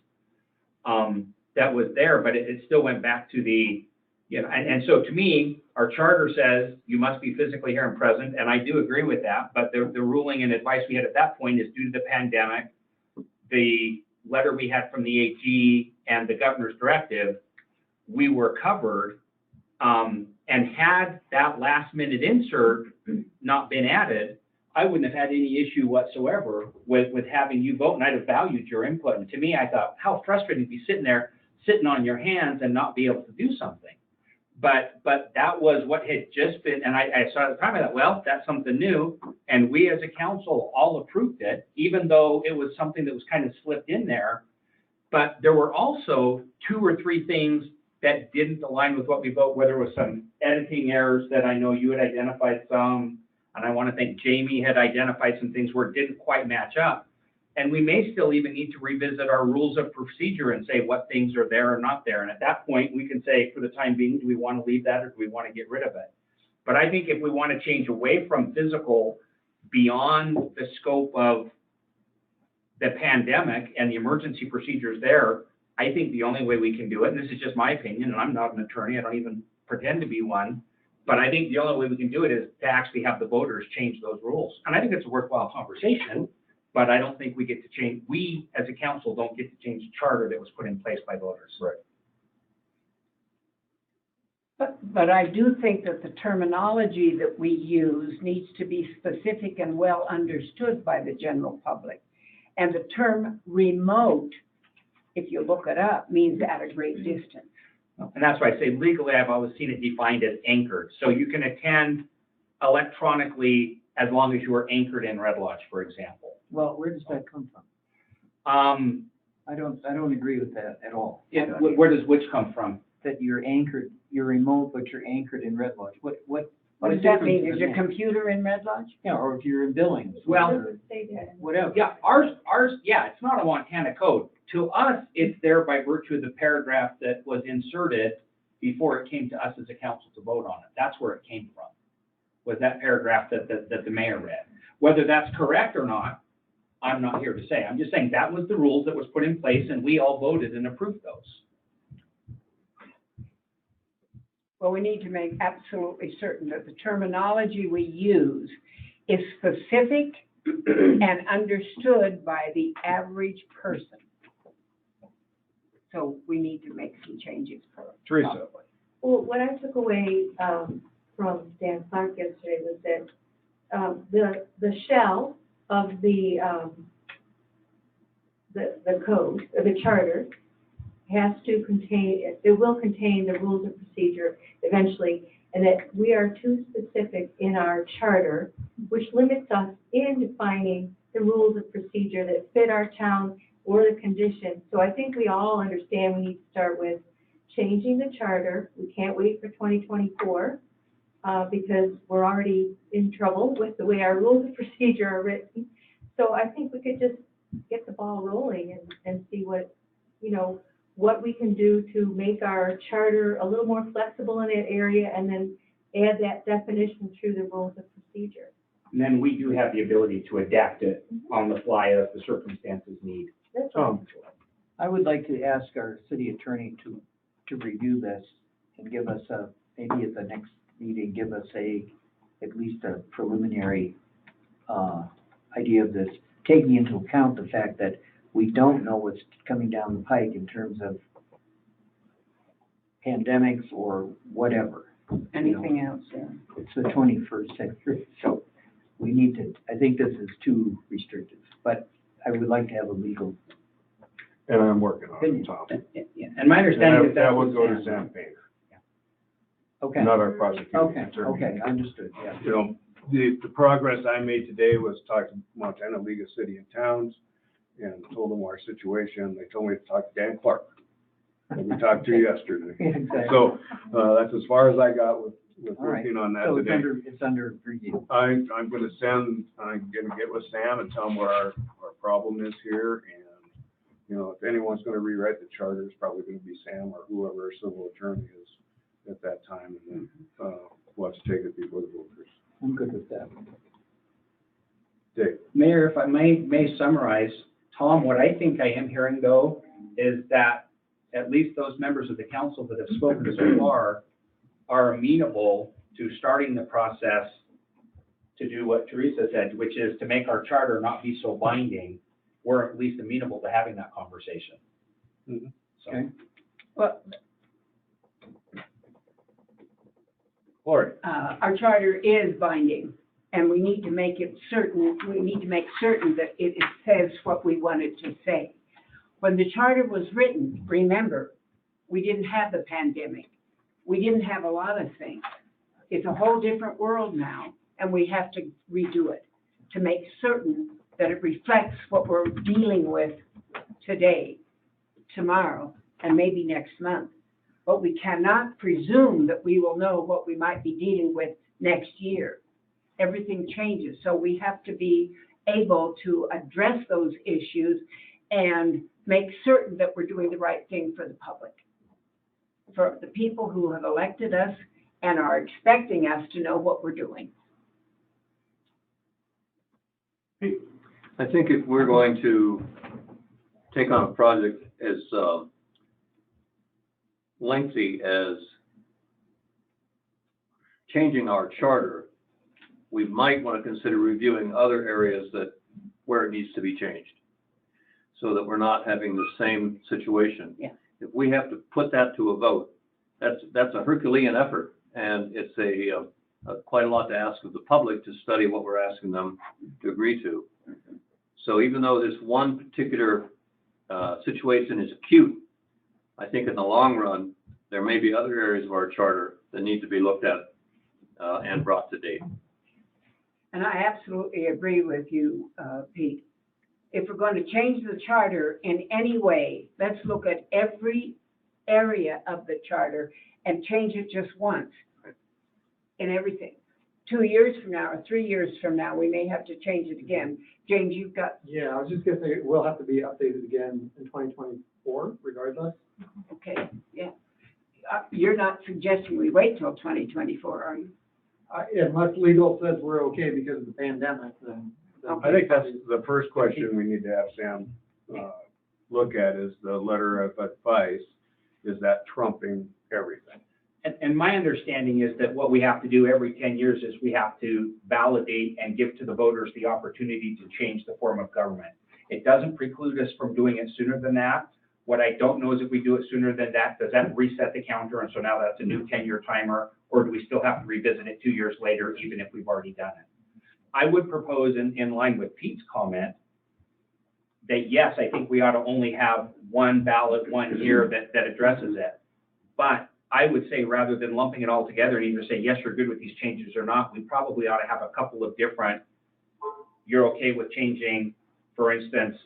That was there, but it still went back to the, and so to me, our charter says you must be physically here and present, and I do agree with that, but the ruling and advice we had at that point is due to the pandemic, the letter we had from the AG and the governor's directive, we were covered, and had that last minute insert not been added, I wouldn't have had any issue whatsoever with having you vote, and I'd have valued your input. And to me, I thought, how frustrating to be sitting on your hands and not be able to do something. But that was what had just been, and I saw at the time, I thought, well, that's something new, and we as a council all approved it, even though it was something that was kind of slipped in there. But there were also 2 or 3 things that didn't align with what we vote, whether it was some editing errors that I know you had identified some, and I want to think Jamie had identified some things where it didn't quite match up. And we may still even need to revisit our rules of procedure and say what things are there or not there. And at that point, we can say, for the time being, do we want to leave that or do we want to get rid of it? But I think if we want to change away from physical beyond the scope of the pandemic and the emergency procedures there, I think the only way we can do it, and this is just my opinion, and I'm not an attorney, I don't even pretend to be one, but I think the only way we can do it is to actually have the voters change those rules. And I think it's a worthwhile conversation, but I don't think we get to change, we as a council don't get to change the charter that was put in place by voters. Right. But I do think that the terminology that we use needs to be specific and well understood by the general public. And the term remote, if you look it up, means at a great distance. And that's why I say legally, I've always seen it defined as anchored. So you can attend electronically as long as you are anchored in Red Lodge, for example. Well, where does that come from? I don't agree with that at all. Where does which come from? That you're anchored, you're remote, but you're anchored in Red Lodge. What does that mean? difference Is does your that make? computer in Red Lodge? Yeah, or if you're in Billings. Well, or whatever. Yeah, ours, yeah, it's not a Montana code. To us, it's there by virtue of the paragraph that was inserted before it came to us as a council to vote on it. That's where it came from, was that paragraph that the mayor read. Whether that's correct or not, I'm not here to say. I'm just saying that was the rules that was put in place, and we all voted and approved those. Well, we need to make absolutely certain that the terminology we use is specific and understood by the average person. So we need to make some changes for it. Teresa. Well, what I took away from Dan Clark yesterday was that the shell of the code, or the charter, has to contain, it will contain the rules of procedure eventually, and that we are too specific in our charter, which limits us in defining the rules of procedure that fit our town or the conditions. So I think we all understand we need to start with changing the charter. We can't wait for 2024 because we're already in trouble with the way our rules of procedure are written. So I think we could just get the ball rolling and see what we can do to make our charter a little more flexible in that area, and then add that definition through the rules of procedure. And then we do have the ability to adapt it on the fly as the circumstances need. That's all. I would like to ask our city attorney to review this and give us maybe at the next meeting, give us at least a preliminary idea of this, taking into account the fact that we don't know what's coming down the pike in terms of pandemics or whatever. Anything else, yeah. It's the 21st century, so we need to, I think this is too restrictive, but I would like to have a legal. And I'm working on it, Tom. Yeah. And my understanding is That would go to Sam Payne, Okay. not our prosecuting attorney. Okay, understood, yeah. You know, the progress I made today was talk to Montana League of City and Towns and told them our situation. They told me to talk to Dan Clark, that we talked to yesterday. Exactly. So, that's as far as I got with with All right. working on that So today. it's under review. I'm gonna get with Sam and tell him what our problem is here, and, you know, if anyone's gonna rewrite the charter, it's probably gonna be Sam or whoever our civil attorney is at that time, and then, we'll have to take it before the voters. I'm good with that. Dave? Mayor, if I may summarize, Tom, what I think I am hearing though, is that at least those members of the council that have spoken so far are amenable to starting the process to do what Teresa said, which is to make our charter not be so binding. We're at least amenable to having that conversation. Mhm. So, Okay. Well, Lori? our charter is binding, and we need to make it certain, that it says what we want it to say. When the charter was written, remember, we didn't have the pandemic. We didn't have a lot of things. It's a whole different world now, and we have to redo it to make certain that it reflects what we're dealing with today, tomorrow, and maybe next month. But we cannot presume that we will know what we might be dealing with next year. Everything changes, so we have to be able to address those issues and make certain that we're doing the right thing for the public, for the people who have elected us and are expecting us to know what we're doing. I think if we're going to take on a project as lengthy as changing our charter, we might want to consider reviewing other areas where it needs to be changed, so that we're not having the same situation. Yeah. If we have to put that to a vote, that's a Herculean effort, and it's quite a lot to ask of the public to study what we're asking them to agree to. So even though this one particular situation is acute, I think in the long run, there may be other areas of our charter that need to be looked at and brought to date. And I absolutely agree with you, Pete. If we're going to change the charter in any way, let's look at every area of the charter and change it just once in everything. 2 years from now or 3 years from now, we may have to change it again. James, you've got, Yeah, I was just gonna say, it will have to be updated again in 2024 regardless. okay, yeah. You're not suggesting we wait till 2024, are you? Unless legal says we're okay because of the pandemic, then. I think that's the first question we need to have Sam, look at, is the letter of advice, is that trumping everything? and my understanding is that what we have to do every 10 years is we have to validate and give to the voters the opportunity to change the form of government. It doesn't preclude us from doing it sooner than that. What I don't know is if we do it sooner than that, does that reset the counter? And so now that's a new 10-year timer, or do we still have to revisit it 2 years later, even if we've already done it? I would propose in line with Pete's comment that yes, I think we ought to only have one ballot 1 year that addresses it. But I would say rather than lumping it all together and either say, yes, you're good with these changes or not, we probably ought to have a couple of different, you're okay with changing, for instance,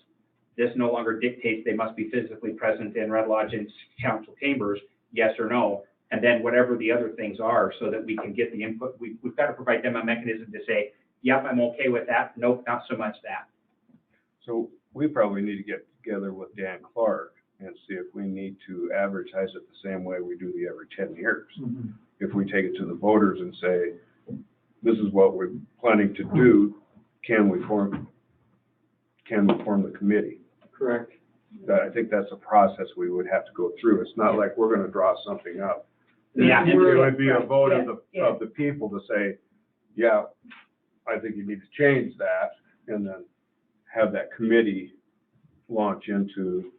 this no longer dictates they must be physically present in Red Lodge and council chambers, yes or no, and then whatever the other things are so that we can get the input. We've got to provide them a mechanism to say, yep, I'm okay with that, nope, not so much that. So we probably need to get together with Dan Clark and see if we need to advertise it the same way we do the every 10 years. Mm-hmm. If we take it to the voters and say, this is what we're planning to do, can we form the committee? Correct. I think that's a process we would have to go through. It's not like we're gonna draw something up. Yeah. It would be a vote Yeah. of the people to say, yeah, I think you need to change that, and then have that committee launch into.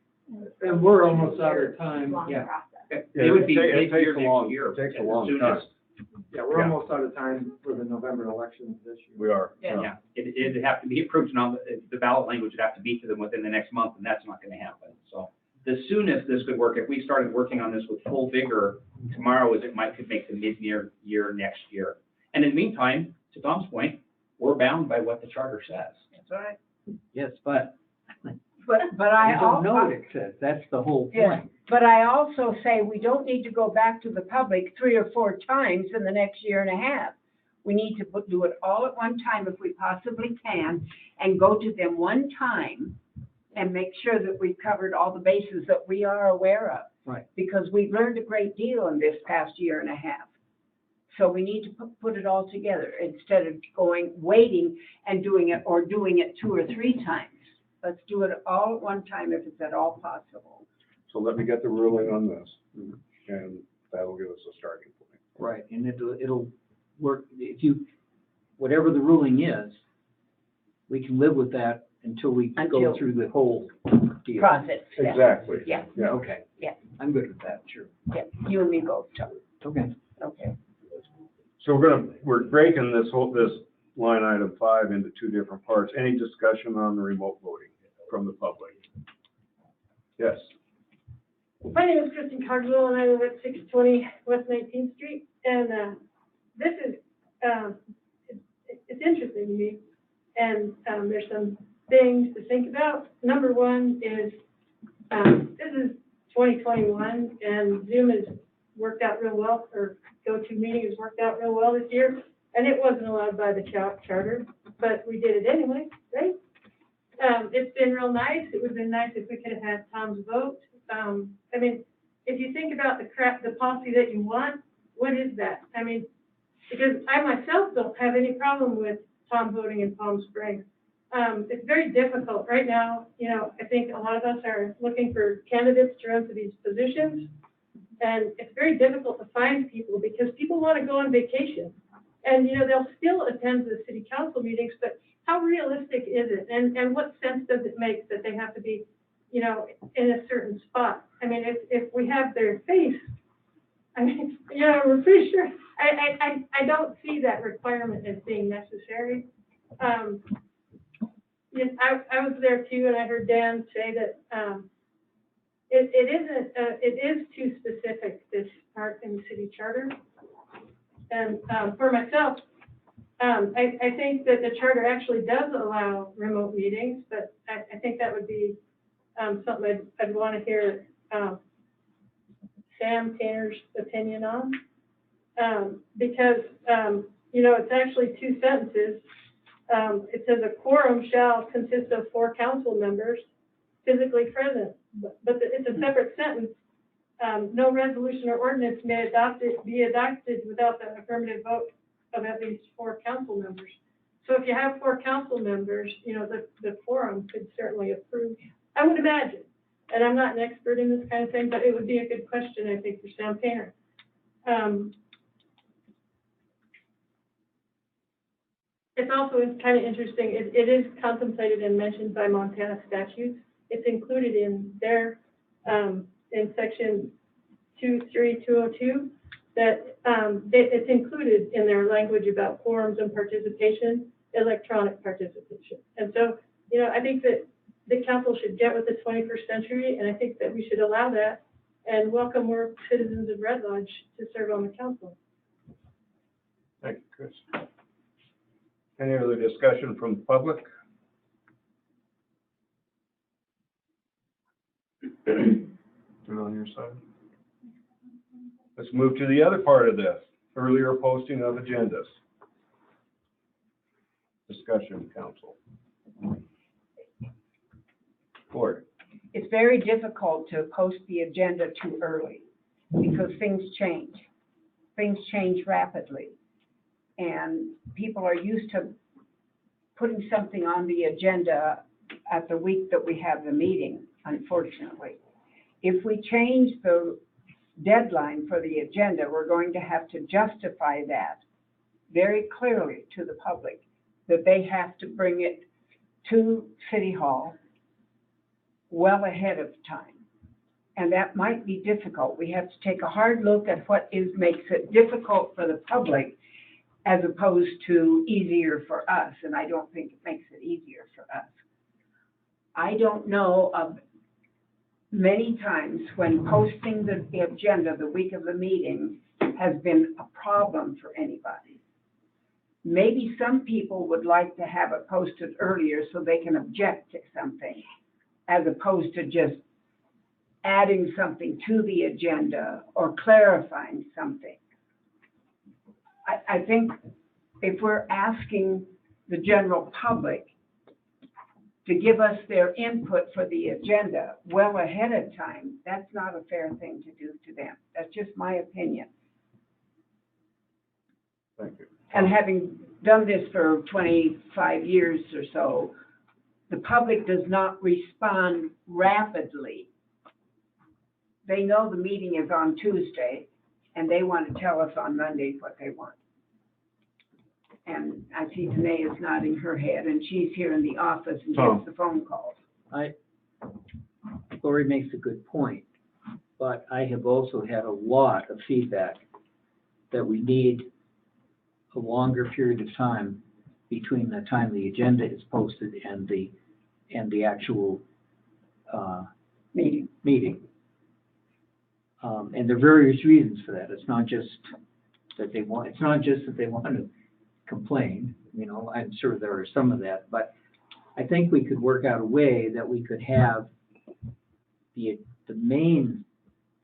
And we're almost out of time. Long Yeah. process. It would be It takes mid-year a long- next year. it takes a at the long time. soonest. Yeah, we're Yeah. almost out of time for the November elections this year. We are. Yeah, it'd have to be approved, and the ballot language would have to be to them within the next month, and that's not gonna happen. So the soonest this could work, if we started working on this with full vigor tomorrow, is could make the mid-year next year. And in the meantime, to Tom's point, we're bound by what the charter says. That's right. Yes, but But we I don't know what also, it says. That's the whole Yeah. point. But I also say we don't need to go back to the public 3 or 4 times in the next year and a half. We need to do it all at one time if we possibly can, and go to them one time and make sure that we've covered all the bases that we are aware of. Right. Because we've learned a great deal in this past year and a half. So we need to put it all together instead of waiting and doing it, or doing it 2 or 3 times. Let's do it all at one time if it's at all possible. So let me get the ruling on this, and that'll give us a starting point. Right, and it'll work, whatever the ruling is, we can live with that until we go Until- through the whole deal. Process. Yeah. Exactly. Yeah. Yeah. Okay. Yeah. I'm good with that, sure. Yeah, you and me both, Tom. Okay. Okay. So we're breaking this line item 5 into 2 different parts. Any discussion on the remote voting from the public? Yes. My name is Kristen Cogswell, and I live at 620 West 19th Street. And this is, it's interesting to me. And there's some things to think about. Number one is, this is 2021, and Zoom has worked out real well, or GoToMeeting has worked out real well this year. And it wasn't allowed by the charter, but we did it anyway, right? It's been real nice. It would have been nice if we could have had Tom's vote. I mean, if you think about the policy that you want, what is that? I mean, because I myself don't have any problem with Tom voting in Palm Springs. It's very difficult right now. You know, I think a lot of us are looking for candidates to run for these positions, and it's very difficult to find people because people want to go on vacation, and you know they'll still attend the city council meetings, but how realistic is it? And what sense does it make that they have to be, you know, in a certain spot? I mean, if we have their face, I mean, you know, we're pretty sure. I don't see that requirement as being necessary. Yes, I was there too, and I heard Dan say that it is too specific, this part in the city charter. And for myself, I think that the charter actually does allow remote meetings, but I think that would be something I'd want to hear Sam Tanner's opinion on. Because, you know, it's actually 2 sentences. It says a quorum shall consist of 4 council members physically present, but it's a separate sentence. No resolution or ordinance may be adopted without the affirmative vote of at least 4 council members. So if you have 4 council members, you know, the quorum could certainly approve, I would imagine. And I'm not an expert in this kind of thing, but it would be a good question, I think, for Sam Tanner. It's also kind of interesting, it is contemplated and mentioned by Montana statutes. It's included in their, in section 23202, that it's included in their language about quorums and participation, electronic participation. And so, you know, I think that the council should get with the 21st century, and I think that we should allow that and welcome more citizens of Red Lodge to serve on the council. Thank you, Chris. Any other discussion from the public? Turn on your side. Let's move to the other part of this, earlier posting of agendas. Discussion, council. Board. It's very difficult to post the agenda too early because things change. Things change rapidly. And people are used to putting something on the agenda at the week that we have the meeting, unfortunately. If we change the deadline for the agenda, we're going to have to justify that very clearly to the public, that they have to bring it to City Hall well ahead of time. And that might be difficult. We have to take a hard look at what makes it difficult for the public as opposed to easier for us, and I don't think it makes it easier for us. I don't know of many times when posting the agenda the week of the meeting has been a problem for anybody. Maybe some people would like to have it posted earlier so they can object to something, as opposed to just adding something to the agenda or clarifying something. I think if we're asking the general public to give us their input for the agenda well ahead of time, that's not a fair thing to do to them. That's just my opinion. Thank you. And having done this for 25 years or so, the public does not respond rapidly. They know the meeting is on Tuesday, and they want to tell us on Monday what they want. And I see Danae is nodding her head, and she's here in the office and gets the phone calls. Lori makes a good point, but I have also had a lot of feedback that we need a longer period of time between the time the agenda is posted and the actual meeting. And there are various reasons for that. It's not just that they want to complain. You know, I'm sure there are some of that, but I think we could work out a way that we could have the main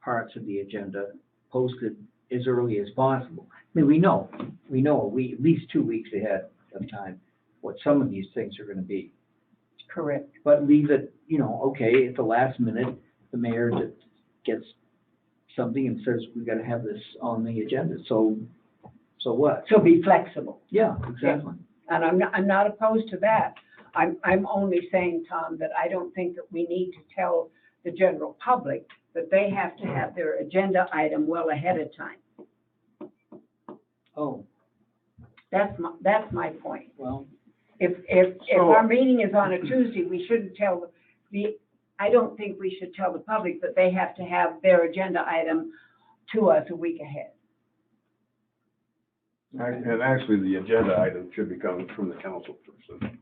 parts of the agenda posted as early as possible. I mean, we know at least 2 weeks ahead of time what some of these things are going to be. Correct. But leave it, okay, at the last minute, the mayor gets something and says, we've got to have this on the agenda. So what? So be flexible. Yeah, exactly. And I'm not opposed to that. I'm only saying, Tom, that I don't think that we need to tell the general public that they have to have their agenda item well ahead of time. Oh, That's my point. well, If our meeting is on a Tuesday, we shouldn't tell I don't think we should tell the public that they have to have their agenda item to us a week ahead. And actually, the agenda item should be coming from the council person.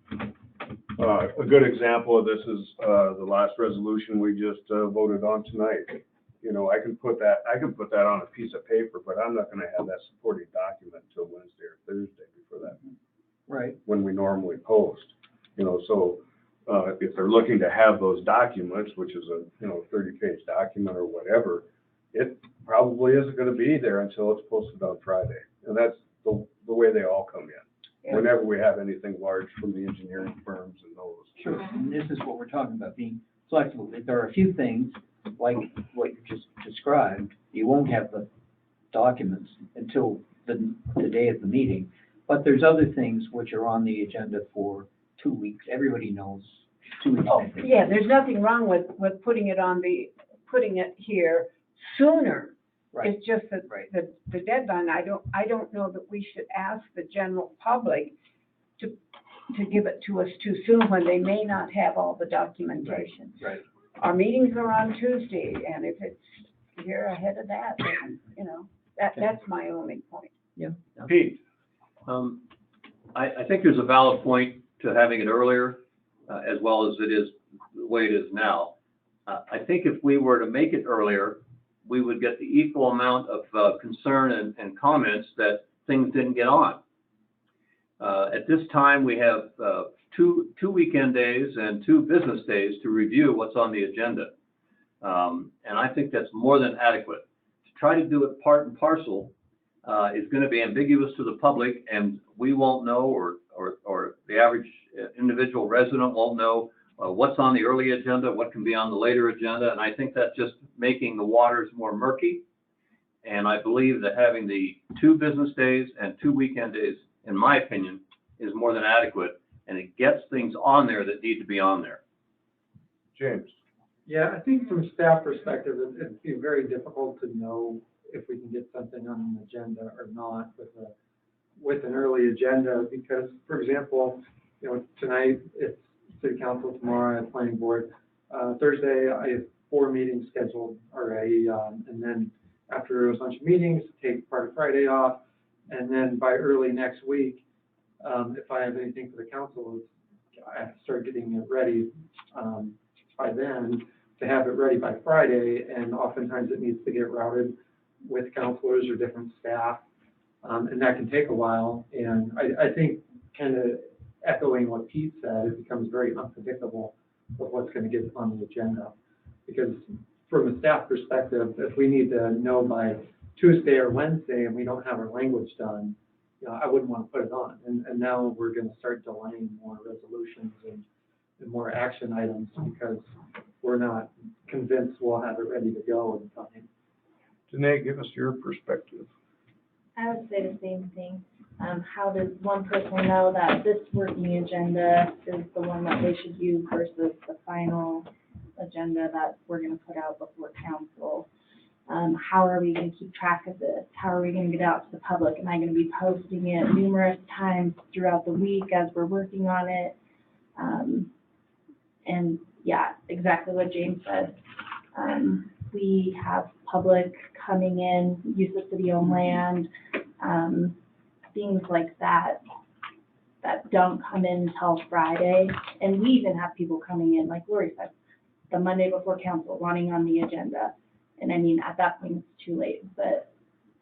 A good example of this is, the last resolution we just voted on tonight. I can put that on a piece of paper, but I'm not gonna have that supporting document until Wednesday or Thursday before that, right. when we normally post. So, if they're looking to have those documents, which is a, 30-page document or whatever, it probably isn't gonna be there until it's posted on Friday. And that's the way they all come in. Whenever we have anything large from the engineering firms and those. Sure, and this is what we're talking about, being flexible. If there are a few things, like what you just described, you won't have the documents until the day of the meeting. But there's other things which are on the agenda for 2 weeks. Everybody knows 2 weeks. Oh, yeah, there's nothing wrong with putting it here sooner. Right. It's just that the deadline, I don't know that we should ask the general public to give it to us too soon when they may not have all the documentation. Right. Our meetings are on Tuesday, and if it's here ahead of that, then, that's my only point. Yeah. Pete? I think there's a valid point to having it earlier, as well as it is the way it is now. I think if we were to make it earlier, we would get the equal amount of concern and comments that things didn't get on. At this time, we have two weekend days and 2 business days to review what's on the agenda. And I think that's more than adequate. To try to do it part and parcel is going to be ambiguous to the public, and we won't know, or the average individual resident won't know what's on the early agenda, what can be on the later agenda, and I think that's just making the waters more murky. And I believe that having the 2 business days and 2 weekend days, in my opinion, is more than adequate, and it gets things on there that need to be on there. James? Yeah, I think from staff perspective, it'd be very difficult to know if we can get something on an agenda or not with an early agenda, because, for example, tonight it's city council, tomorrow I have planning board. Thursday I have 4 meetings scheduled already, and then after a bunch of meetings, take part of Friday off, and then by early next week, if I have anything for the council, I have to start getting it ready by then to have it ready by Friday, and oftentimes it needs to get routed with counselors or different staff, and that can take a while. And I think, kind of echoing what Pete said, it becomes very unpredictable of what's going to get on the agenda, because from a staff perspective, if we need to know by Tuesday or Wednesday and we don't have our language done, you know, I wouldn't want to put it on. And now we're going to start delaying more resolutions and more action items because we're not convinced we'll have it ready to go in time. Danae, give us your perspective. I would say the same thing. How does one person know that this working agenda is the one that they should use versus the final agenda that we're gonna put out before council? How are we gonna keep track of this? How are we gonna get out to the public? Am I gonna be posting it numerous times throughout the week as we're working on it? And yeah, exactly what James said. We have public coming in, use of city-owned land, things like that, that don't come in until Friday. And we even have people coming in, like Lori said, the Monday before council, wanting on the agenda. And I mean, at that point, it's too late, but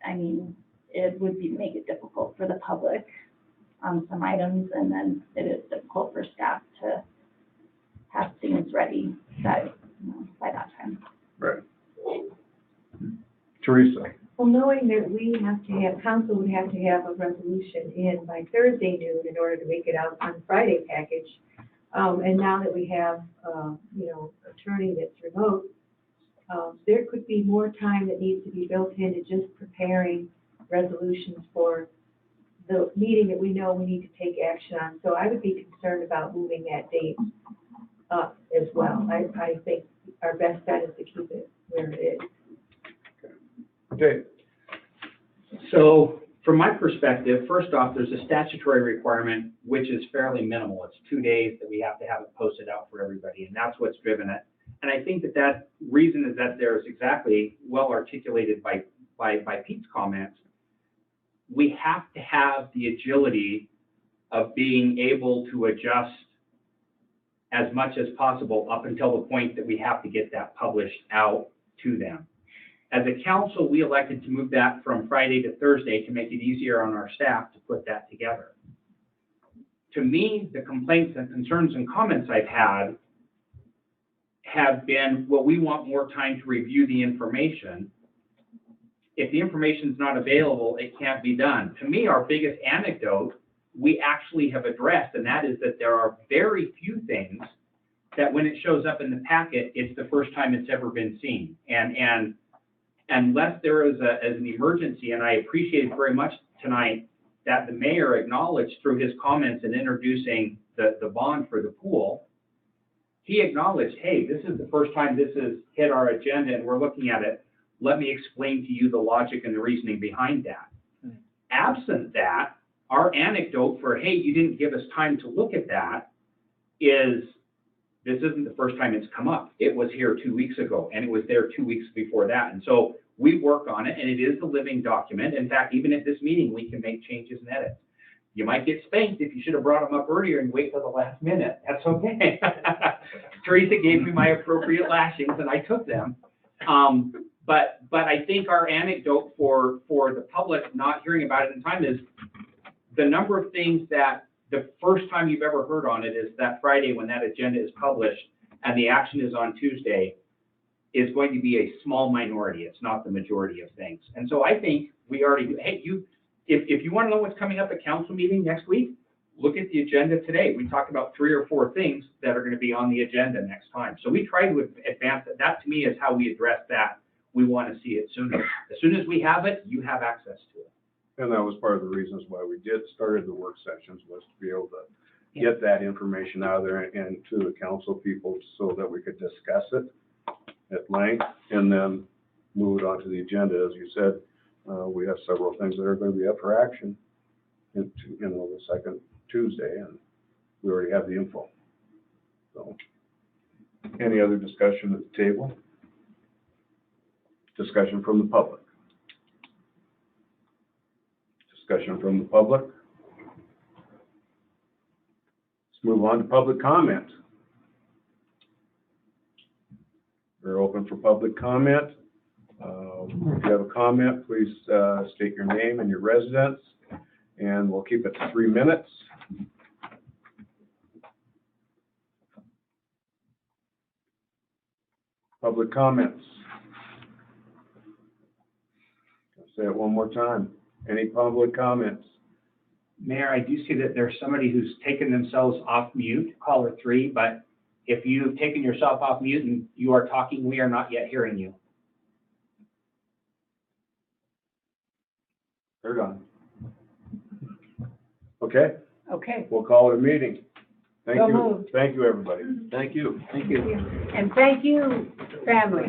I mean, it would make it difficult for the public on some items, and then it is difficult for staff to have things ready that, you know, by that time. Right. Teresa? Well, knowing that we have to have, council would have to have a resolution in by Thursday noon in order to make it out on Friday package. And now that we have, you know, attorney that's remote, there could be more time that needs to be built into just preparing resolutions for the meeting that we know we need to take action on. So I would be concerned about moving that date up as well. I think our best bet is to keep it where it is. Dave? So from my perspective, first off, there's a statutory requirement, which is fairly minimal. It's 2 days that we have to have it posted out for everybody, and that's what's driven it. And I think that reason is that there's exactly well articulated by Pete's comments. We have to have the agility of being able to adjust as much as possible up until the point that we have to get that published out to them. As a council, we elected to move that from Friday to Thursday to make it easier on our staff to put that together. To me, the complaints and concerns and comments I've had have been, well, we want more time to review the information. If the information is not available, it can't be done. To me, our biggest anecdote we actually have addressed, and that is that there are very few things that when it shows up in the packet, it's the first time it's ever been seen. And unless there is an emergency, and I appreciate very much tonight that the mayor acknowledged through his comments in introducing the bond for the pool, he acknowledged, hey, this is the first time this has hit our agenda and we're looking at it. Let me explain to you the logic and the reasoning behind that. Absent that, our anecdote for, hey, you didn't give us time to look at that is, this isn't the first time it's come up. It was here 2 weeks ago, and it was there 2 weeks before that. And so we work on it, and it is a living document. In fact, even at this meeting, we can make changes and edits. You might get spanked if you should have brought them up earlier and wait till the last minute. That's okay. Teresa gave me my appropriate lashings, and I took them. But I think our anecdote for the public not hearing about it in time is the number of things that the first time you've ever heard on it is that Friday when that agenda is published and the action is on Tuesday is going to be a small minority. It's not the majority of things. And so I think we already do. Hey, if you want to know what's coming up at council meeting next week, look at the agenda today. We talked about 3 or 4 things that are going to be on the agenda next time. So we try to advance it. That to me is how we address that. We want to see it sooner. As soon as we have it, you have access to it. And that was part of the reasons why we started the work sessions, was to be able to get that information out there and to the council people so that we could discuss it at length and then move it onto the agenda. As you said, we have several things that are going to be up for action in the second Tuesday, and we already have the info. So, any other discussion at the table? Discussion from the public. Discussion from the public. Let's move on to public comment. We're open for public comment. If you have a comment, please state your name and your residence, and we'll keep it to 3 minutes. Public comments. Say it one more time. Any public comments? Mayor, I do see that there's somebody who's taken themselves off mute, caller 3, but if you've taken yourself off mute and you are talking, we are not yet hearing you. They're done. Okay, Okay, we'll call it a meeting. Thank So you. moved. Thank you, everybody. Thank you. Thank you. and thank you, family.